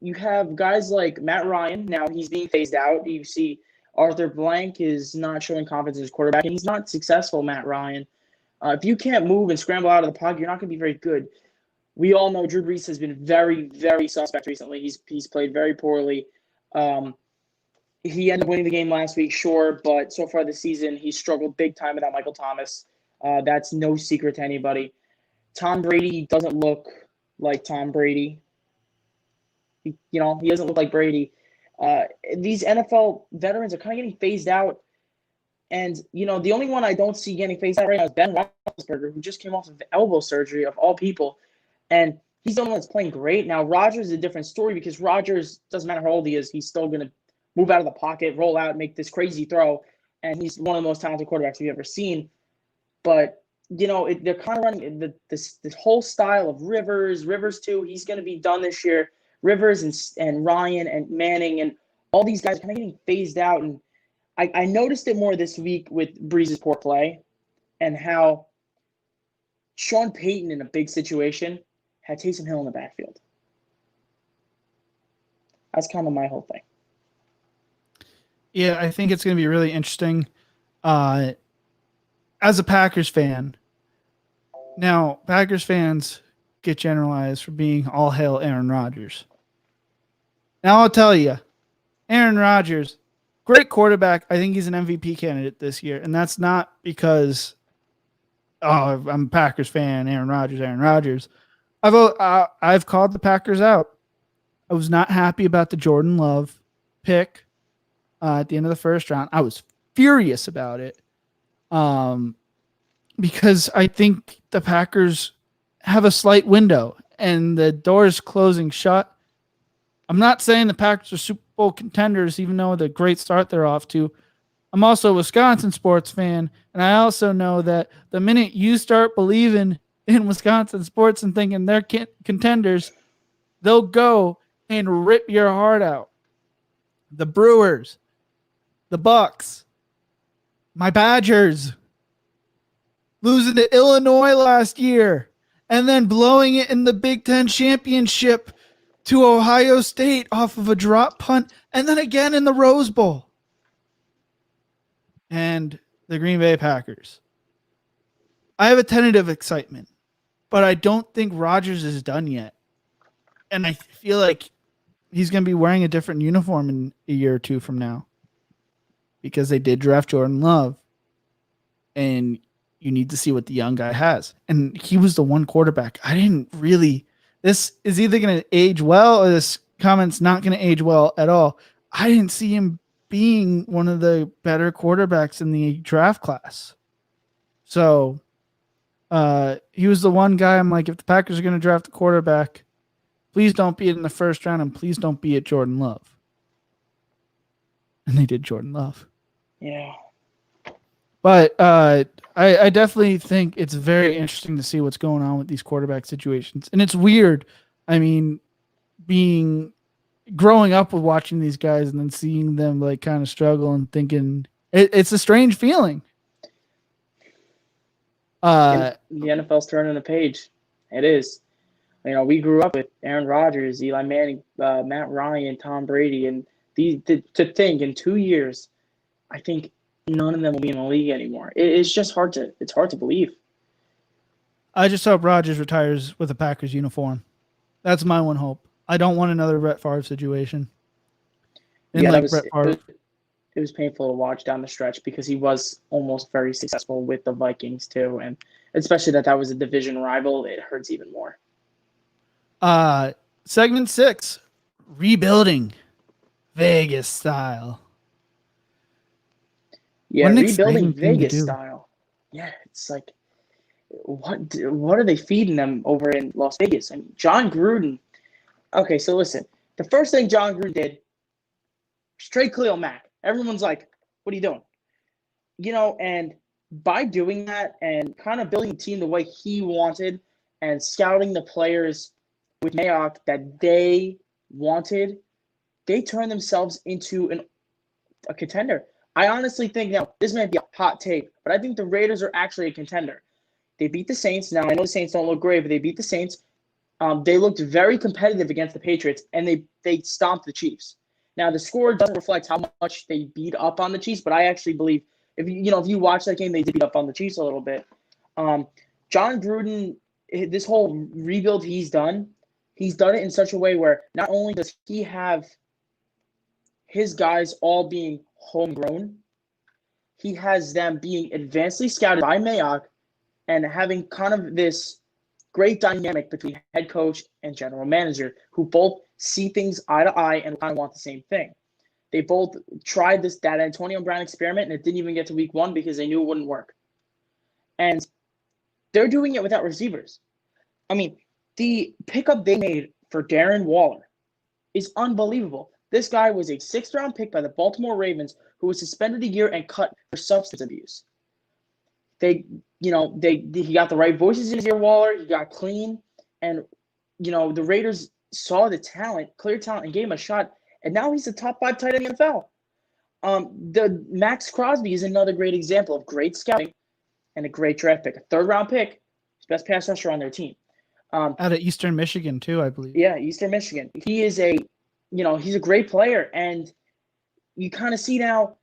you have guys like Matt Ryan. Now he's being phased out. You see Arthur Blank is not showing confidence as quarterback, and he's not successful, Matt Ryan. If you can't move and scramble out of the pocket, you're not going to be very good. We all know Drew Brees has been very, very suspect recently. He's played very poorly. He ended up winning the game last week, sure, but so far this season, he's struggled big time without Michael Thomas. That's no secret to anybody. Tom Brady doesn't look like Tom Brady. He doesn't look like Brady. These NFL veterans are kind of getting phased out. And, the only one I don't see getting phased out right now is Ben Roethlisberger, who just came off of elbow surgery, of all people. And he's the only one that's playing great. Now, Rodgers is a different story because Rodgers, doesn't matter how old he is, he's still going to move out of the pocket, roll out, make this crazy throw. And he's one of the most talented quarterbacks we've ever seen. But, they're kind of running this whole style of Rivers too. He's going to be done this year. Rivers and Ryan and Manning and all these guys are kind of getting phased out. And I noticed it more this week with Brees' poor play and how Sean Payton in a big situation had Taysom Hill in the backfield. That's kind of my whole thing. Yeah, I think it's going to be really interesting. As a Packers fan, now Packers fans get generalized for being all hail Aaron Rodgers. Now I'll tell you, Aaron Rodgers, great quarterback. I think he's an MVP candidate this year, and that's not because I'm a Packers fan. Aaron Rodgers. I've called the Packers out. I was not happy about the Jordan Love pick at the end of the first round. I was furious about it because I think the Packers have a slight window and the door is closing shut. I'm not saying the Packers are Super Bowl contenders, even though the great start they're off to. I'm also a Wisconsin sports fan, and I also know that the minute you start believing in Wisconsin sports and thinking they're contenders, they'll go and rip your heart out. The Brewers, the Bucks, my Badgers, losing to Illinois last year, and then blowing it in the Big Ten championship to Ohio State off of a drop punt, and then again in the Rose Bowl. And the Green Bay Packers. I have a tentative excitement, but I don't think Rodgers is done yet. And I feel like he's going to be wearing a different uniform in a year or two from now because they did draft Jordan Love. And you need to see what the young guy has. And he was the one quarterback. This is either going to age well or this comment's not going to age well at all. I didn't see him being one of the better quarterbacks in the draft class. So he was the one guy I'm like, if the Packers are going to draft a quarterback, please don't be it in the first round and please don't be it Jordan Love. And they did Jordan Love. Yeah. But I definitely think it's very interesting to see what's going on with these quarterback situations. And it's weird. I mean, growing up with watching these guys and then seeing them like kind of struggle and thinking it's a strange feeling. The NFL's turning a page. It is. We grew up with Aaron Rodgers, Eli Manning, Matt Ryan, Tom Brady, and to think in 2 years, I think none of them will be in the league anymore. It's just hard to believe. I just hope Rodgers retires with a Packers uniform. That's my one hope. I don't want another Brett Favre situation. It was painful to watch down the stretch because he was almost very successful with the Vikings too, and especially that was a division rival. It hurts even more. Segment 6, rebuilding Vegas style. Yeah, rebuilding Vegas style. Yeah, it's like, what are they feeding them over in Las Vegas? I mean, Jon Gruden. Okay, so listen. The first thing Jon Gruden did, straight Khalil Mack. Everyone's like, what are you doing? And by doing that and kind of building the team the way he wanted and scouting the players with Mayock that they wanted, they turned themselves into a contender. I honestly think now this might be a hot take, but I think the Raiders are actually a contender. They beat the Saints. Now I know the Saints don't look great, but they beat the Saints. They looked very competitive against the Patriots, and they stomped the Chiefs. Now the score doesn't reflect how much they beat up on the Chiefs, but I actually believe if you watch that game, they did beat up on the Chiefs a little bit. Jon Gruden, this whole rebuild he's done it in such a way where not only does he have his guys all being homegrown, he has them being advancedly scouted by Mayock and having kind of this great dynamic between head coach and general manager who both see things eye to eye and kind of want the same thing. They both tried that Antonio Brown experiment, and it didn't even get to week 1 because they knew it wouldn't work. And they're doing it without receivers. I mean, the pickup they made for Darren Waller is unbelievable. This guy was a 6th-round pick by the Baltimore Ravens who was suspended a year and cut for substance abuse. He got the right voices in his ear, Waller. He got clean. And, the Raiders saw the talent, clear talent, and gave him a shot. And now he's the top 5 tight end in the NFL. The Max Crosby is another great example of great scouting and a great draft pick. A 3rd-round pick, his best pass rusher on their team. Out of Eastern Michigan, too, I believe. Yeah, Eastern Michigan. He is he's a great player. And you kind of see now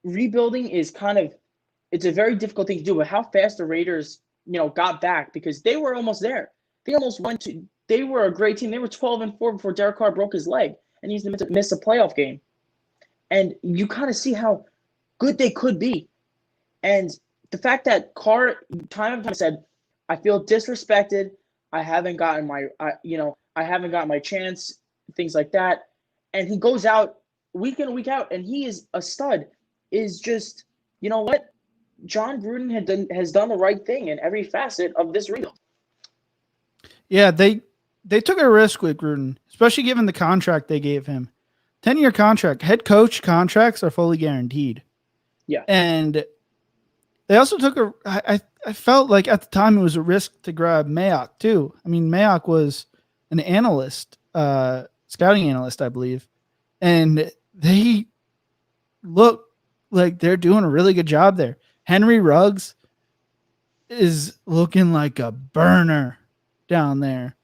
rebuilding is it's a very difficult thing to do. But how fast the Raiders, got back because they were almost there. They were a great team. They were 12-4 before Derek Carr broke his leg and he used to miss a playoff game. And you kind of see how good they could be. And the fact that Carr time and time said, I feel disrespected. I haven't gotten my chance, things like that. And he goes out week in and week out, and he is a stud. Is just, you know what? Jon Gruden has done the right thing in every facet of this rebuild. Yeah, they took a risk with Gruden, especially given the contract they gave him. 10-year contract. Head coach contracts are fully guaranteed. Yeah. And they also took I felt like at the time it was a risk to grab Mayock too. I mean, Mayock was an analyst, scouting analyst, I believe. And they look like they're doing a really good job there. Henry Ruggs is looking like a burner down there.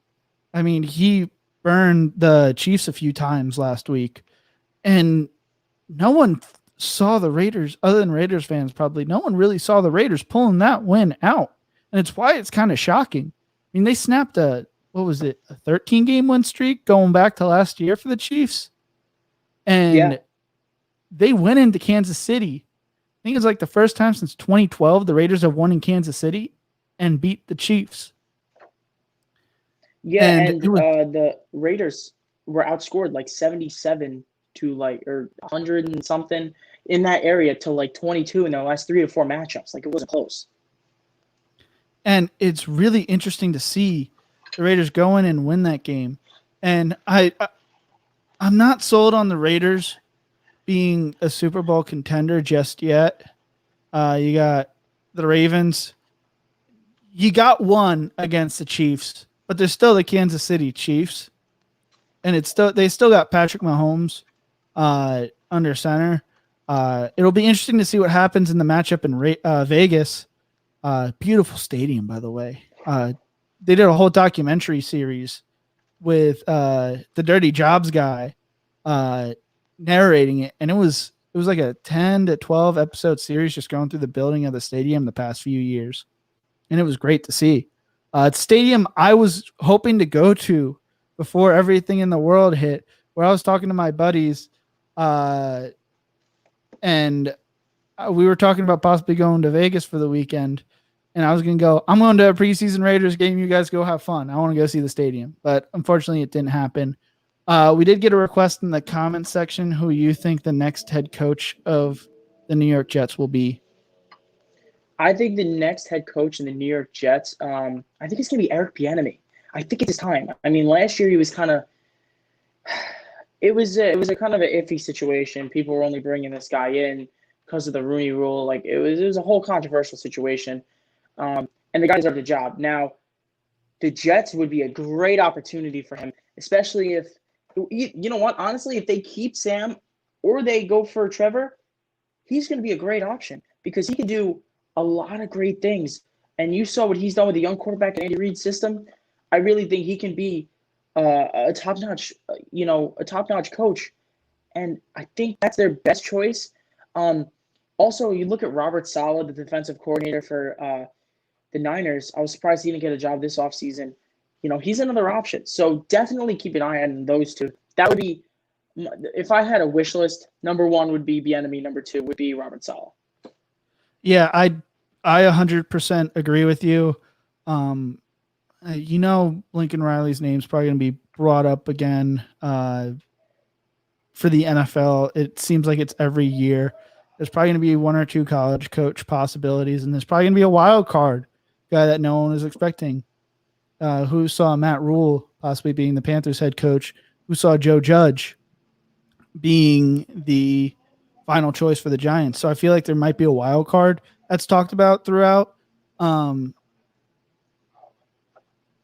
I mean, he burned the Chiefs a few times last week. And no one saw the Raiders, other than Raiders fans probably, no one really saw the Raiders pulling that win out. And it's why it's kind of shocking. I mean, they snapped a 13-game win streak going back to last year for the Chiefs. And they went into Kansas City. I think it's like the first time since 2012 the Raiders have won in Kansas City and beat the Chiefs. Yeah, and the Raiders were outscored like 77 to 100 and something in that area to 22 in their last 3 to 4 matchups. It wasn't close. And it's really interesting to see the Raiders go in and win that game. And I'm not sold on the Raiders being a Super Bowl contender just yet. You got the Ravens. You got one against the Chiefs, but they're still the Kansas City Chiefs. And they still got Patrick Mahomes under center. It'll be interesting to see what happens in the matchup in Vegas. Beautiful stadium, by the way. They did a whole documentary series with the Dirty Jobs guy narrating it, and it was like a 10 to 12 episode series just going through the building of the stadium the past few years, and it was great to see. It's a stadium I was hoping to go to before everything in the world hit, where I was talking to my buddies, and we were talking about possibly going to Vegas for the weekend. And I was going to go, I'm going to a preseason Raiders game. You guys go have fun. I want to go see the stadium. But unfortunately, it didn't happen. We did get a request in the comments section who you think the next head coach of the New York Jets will be. I think the next head coach in the New York Jets, I think it's going to be Eric Bieniemy. I think it's his time. I mean, last year he was kind of – it was a kind of an iffy situation. People were only bringing this guy in because of the Rooney Rule. It was a whole controversial situation. And the guy deserved a job. Now, the Jets would be a great opportunity for him, especially if, you know what, honestly, if they keep Sam or they go for Trevor, he's going to be a great option because he can do a lot of great things. And you saw what he's done with the young quarterback in Andy Reid's system. I really think he can be a top-notch, a top-notch coach. And I think that's their best choice. Also, you look at Robert Saleh, the defensive coordinator for the Niners. I was surprised he didn't get a job this offseason. He's another option. So definitely keep an eye on those two. That would be, if I had a wish list, number one would be Bieniemy, number two would be Robert Saleh. Yeah, I 100% agree with you. Lincoln Riley's name's probably going to be brought up again for the NFL. It seems like it's every year. There's probably going to be one or two college coach possibilities, and there's probably going to be a wild card guy that no one is expecting. Who saw Matt Rule possibly being the Panthers head coach? Who saw Joe Judge being the final choice for the Giants? So I feel like there might be a wild card that's talked about throughout.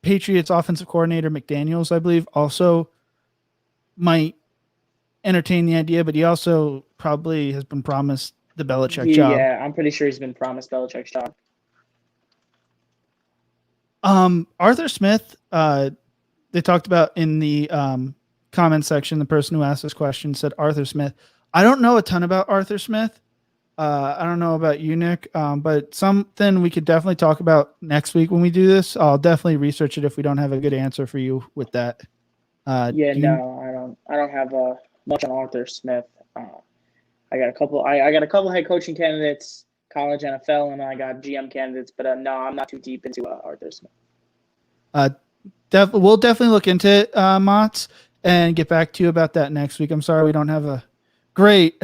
Patriots offensive coordinator McDaniels, I believe, also might entertain the idea, but he also probably has been promised the Belichick job. Yeah, I'm pretty sure he's been promised Belichick's job. Arthur Smith, they talked about in the comment section, the person who asked this question said Arthur Smith. I don't know a ton about Arthur Smith. I don't know about you, Nick, but something we could definitely talk about next week when we do this. I'll definitely research it if we don't have a good answer for you with that. I don't have much on Arthur Smith. I got a couple. I got a couple head coaching candidates, college, NFL, and I got GM candidates. But no, I'm not too deep into Arthur Smith. We'll definitely look into it, Motts, and get back to you about that next week. I'm sorry we don't have a great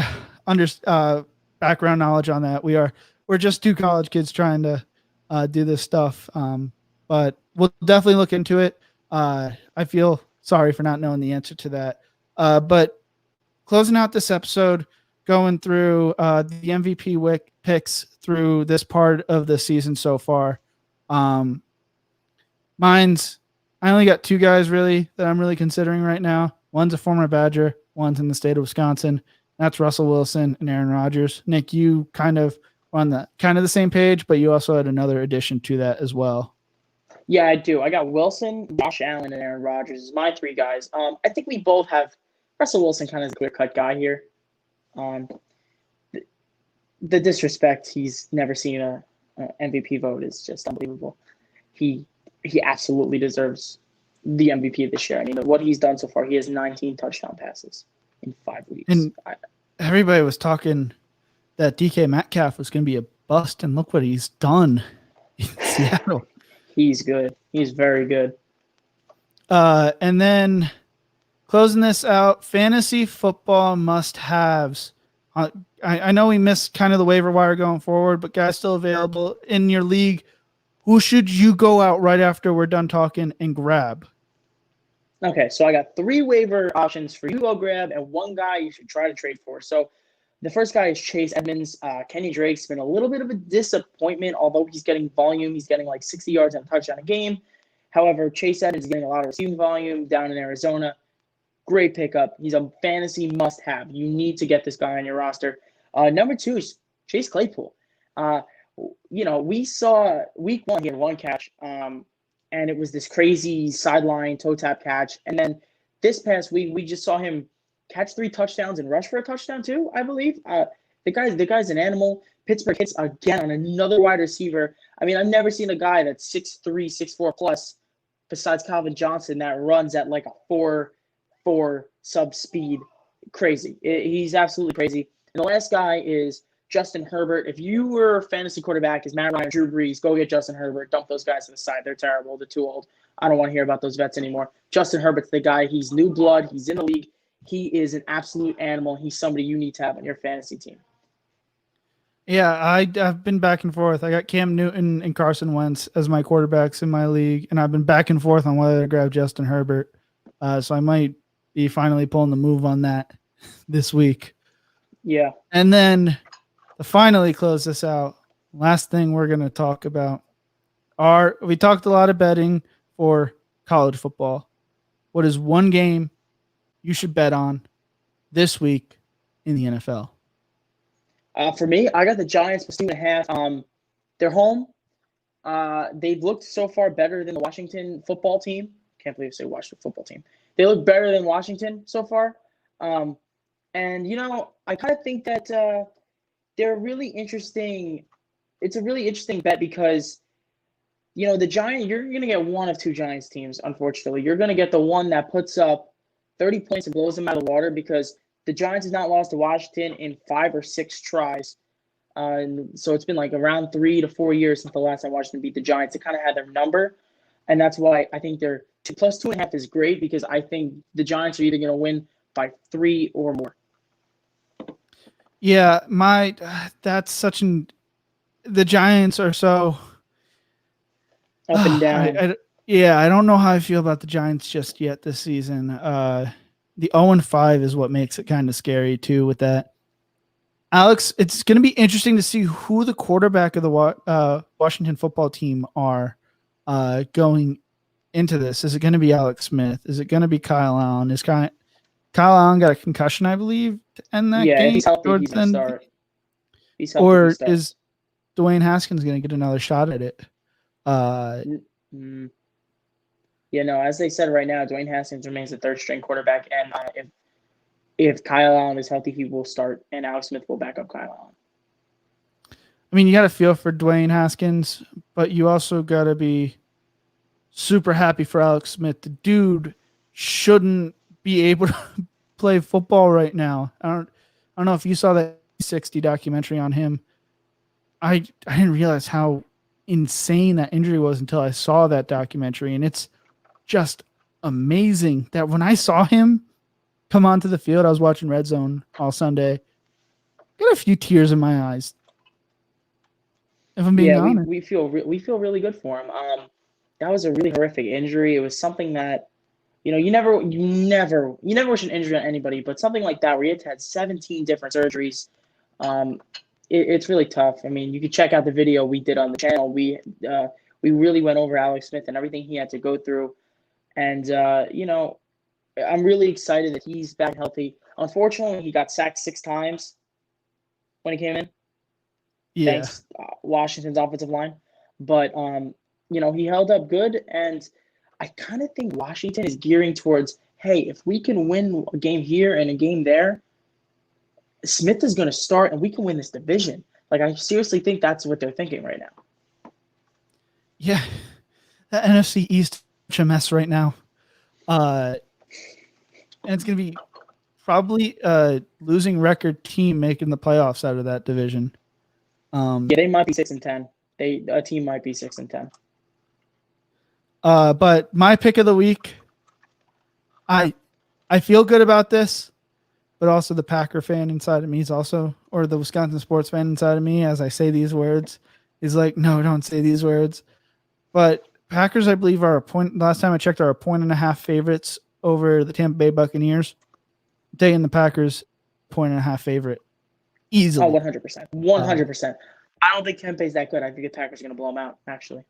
background knowledge on that. We're just two college kids trying to do this stuff, but we'll definitely look into it. I feel sorry for not knowing the answer to that. But closing out this episode, going through the MVP picks through this part of the season so far. I only got two guys really that I'm really considering right now. One's a former Badger, one's in the state of Wisconsin. That's Russell Wilson and Aaron Rodgers. Nick, you kind of on the same page, but you also had another addition to that as well. Yeah, I do. I got Wilson, Josh Allen, and Aaron Rodgers as my three guys. I think we both have Russell Wilson kind of a clear-cut guy here. The disrespect he's never seen a MVP vote is just unbelievable. He absolutely deserves the MVP this year. I mean, what he's done so far, he has 19 touchdown passes in 5 weeks. And everybody was talking that DK Metcalf was going to be a bust, and look what he's done in Seattle. He's good. He's very good. And then closing this out, fantasy football must-haves. I know we missed kind of the waiver wire going forward, but guys still available in your league. Who should you go out right after we're done talking and grab? Okay, so I got 3 waiver options for you to go grab and one guy you should try to trade for. So the first guy is Chase Edmonds. Kenny Drake's been a little bit of a disappointment, although he's getting volume. He's getting like 60 yards and a touchdown a game. However, Chase Edmonds is getting a lot of receiving volume down in Arizona. Great pickup. He's a fantasy must-have. You need to get this guy on your roster. Number 2 is Chase Claypool. We saw week 1, he had 1 catch, and it was this crazy sideline toe tap catch. And then this past week, we just saw him catch 3 touchdowns and rush for a touchdown too, I believe. The guy's an animal. Pittsburgh hits again on another wide receiver. I mean, I've never seen a guy that's 6'3", 6'4 plus, besides Calvin Johnson, that runs at like a 4.4 sub speed. Crazy. He's absolutely crazy. And the last guy is Justin Herbert. If you were a fantasy quarterback as Matt Ryan, Drew Brees, go get Justin Herbert. Dump those guys to the side. They're terrible. They're too old. I don't want to hear about those vets anymore. Justin Herbert's the guy. He's new blood. He's in the league. He is an absolute animal. He's somebody you need to have on your fantasy team. Yeah, I've been back and forth. I got Cam Newton and Carson Wentz as my quarterbacks in my league, and I've been back and forth on whether to grab Justin Herbert. So I might be finally pulling the move on that this week. Yeah. And then to finally close this out, last thing we're going to talk about we talked a lot of betting for college football. What is one game you should bet on this week in the NFL? For me, I got the Giants plus 2.5. They're home. They've looked so far better than the Washington football team. Can't believe I say Washington football team. They look better than Washington so far. And I kind of think that they're really interesting. It's a really interesting bet because the Giant, you're going to get one of two Giants teams, unfortunately. You're going to get the one that puts up 30 points and blows them out of the water because the Giants have not lost to Washington in 5 or 6 tries. And so it's been like around 3 to 4 years since the last time Washington beat the Giants. They kind of had their number. And that's why I think they're plus 2.5 is great because I think the Giants are either going to win by 3 or more. Yeah, that's such the Giants are so up and down. I don't know how I feel about the Giants just yet this season. The 0-5 is what makes it kind of scary too with that. Alex, it's going to be interesting to see who the quarterback of the Washington football team are going into this. Is it going to be Alex Smith? Is it going to be Kyle Allen? Kyle Allen got a concussion, I believe, to end that game? Yeah, if he's healthy, he's going to start. Is Dwayne Haskins going to get another shot at it? As they said right now, Dwayne Haskins remains the third-string quarterback, and if Kyle Allen is healthy, he will start, and Alex Smith will back up Kyle Allen. I mean, you got to feel for Dwayne Haskins, but you also got to be super happy for Alex Smith. The dude shouldn't be able to play football right now. I don't know if you saw that 60 documentary on him. I didn't realize how insane that injury was until I saw that documentary, and it's just amazing that when I saw him come onto the field, I was watching Red Zone all Sunday. Got a few tears in my eyes. If I'm being honest, we feel really good for him. That was a really horrific injury. It was something that you never wish an injury on anybody, but something like that where you had 17 different surgeries. It's really tough. I mean, you can check out the video we did on the channel. We really went over Alex Smith and everything he had to go through, and I'm really excited that he's back healthy. Unfortunately, he got sacked 6 times when he came in. Yeah. Thanks Washington's offensive line, but he held up good, and I kind of think Washington is gearing towards, hey, if we can win a game here and a game there, Smith is going to start and we can win this division. Like, I seriously think that's what they're thinking right now. Yeah. The NFC East is such a mess right now. And it's going to be probably a losing record team making the playoffs out of that division. They might be 6-10. A team might be 6-10. But my pick of the week, I feel good about this, but also the Packer fan inside of me is also, or the Wisconsin sports fan inside of me, as I say these words, is like, no, don't say these words. But Packers, I believe, are last time I checked, are 1.5 favorites over the Tampa Bay Buccaneers. Taking the Packers 1.5 favorite easily. Oh, 100%. 100%. I don't think Tampa Bay's that good. I think the Packers are going to blow them out, actually.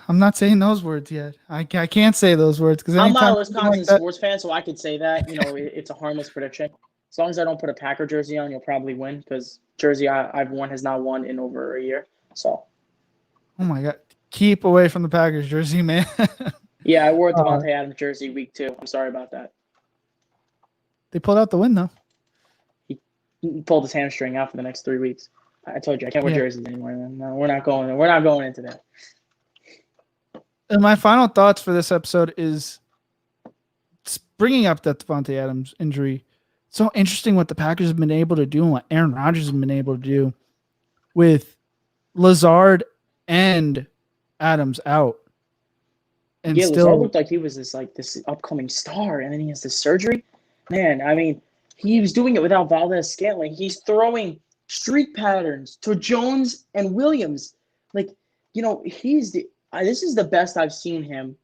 I'm not saying those words yet. I can't say those words because I'm not a Wisconsin sports fan, so I could say that. It's a harmless prediction. As long as I don't put a Packer jersey on, you'll probably win because jersey I've worn has not won in over a year. So. Oh my God! Keep away from the Packers jersey, man. Yeah, I wore a Devontae Adams jersey week 2. I'm sorry about that. They pulled out the win though. He pulled his hamstring out for the next 3 weeks. I told you I can't wear jerseys anymore. No, we're not going into that. And my final thoughts for this episode is bringing up that Devontae Adams injury. It's so interesting what the Packers have been able to do and what Aaron Rodgers has been able to do with Lazard and Adams out. And Lazard looked like he was this upcoming star, and then he has this surgery. Man, I mean, he was doing it without Valdez-Scantling. He's throwing streak patterns to Jones and Williams. This is the best I've seen him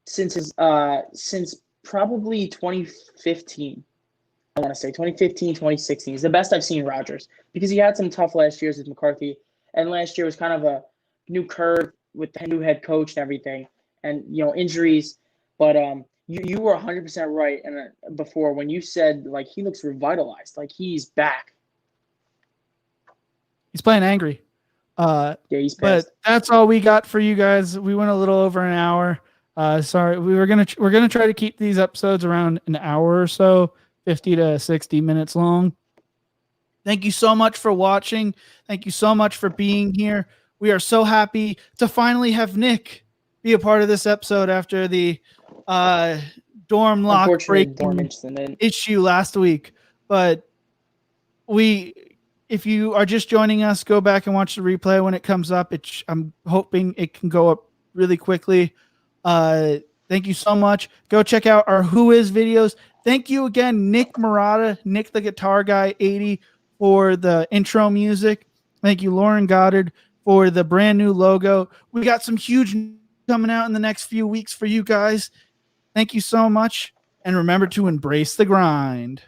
since probably 2015. I want to say 2015, 2016. He's the best I've seen Rodgers because he had some tough last years with McCarthy, and last year was kind of a new curve with the new head coach and everything, and injuries. But you were 100% right, and before when you said he looks revitalized, he's back. He's playing angry. Yeah, he's But pissed. that's all we got for you guys. We went a little over an hour. Sorry, we're gonna try to keep these episodes around an hour or so, 50 to 60 minutes long. Thank you so much for watching. Thank you so much for being here. We are so happy to finally have Nick be a part of this episode after the dorm lock Unfortunate dorm breaking incident. issue last week. But if you are just joining us, go back and watch the replay when it comes up. I'm hoping it can go up really quickly. Thank you so much. Go check out our Who Is videos. Thank you again, Nick Murata, Nick the Guitar Guy 80 for the intro music. Thank you, Lauren Goddard, for the brand new logo. We got some huge coming out in the next few weeks for you guys. Thank you so much. And remember to embrace the grind.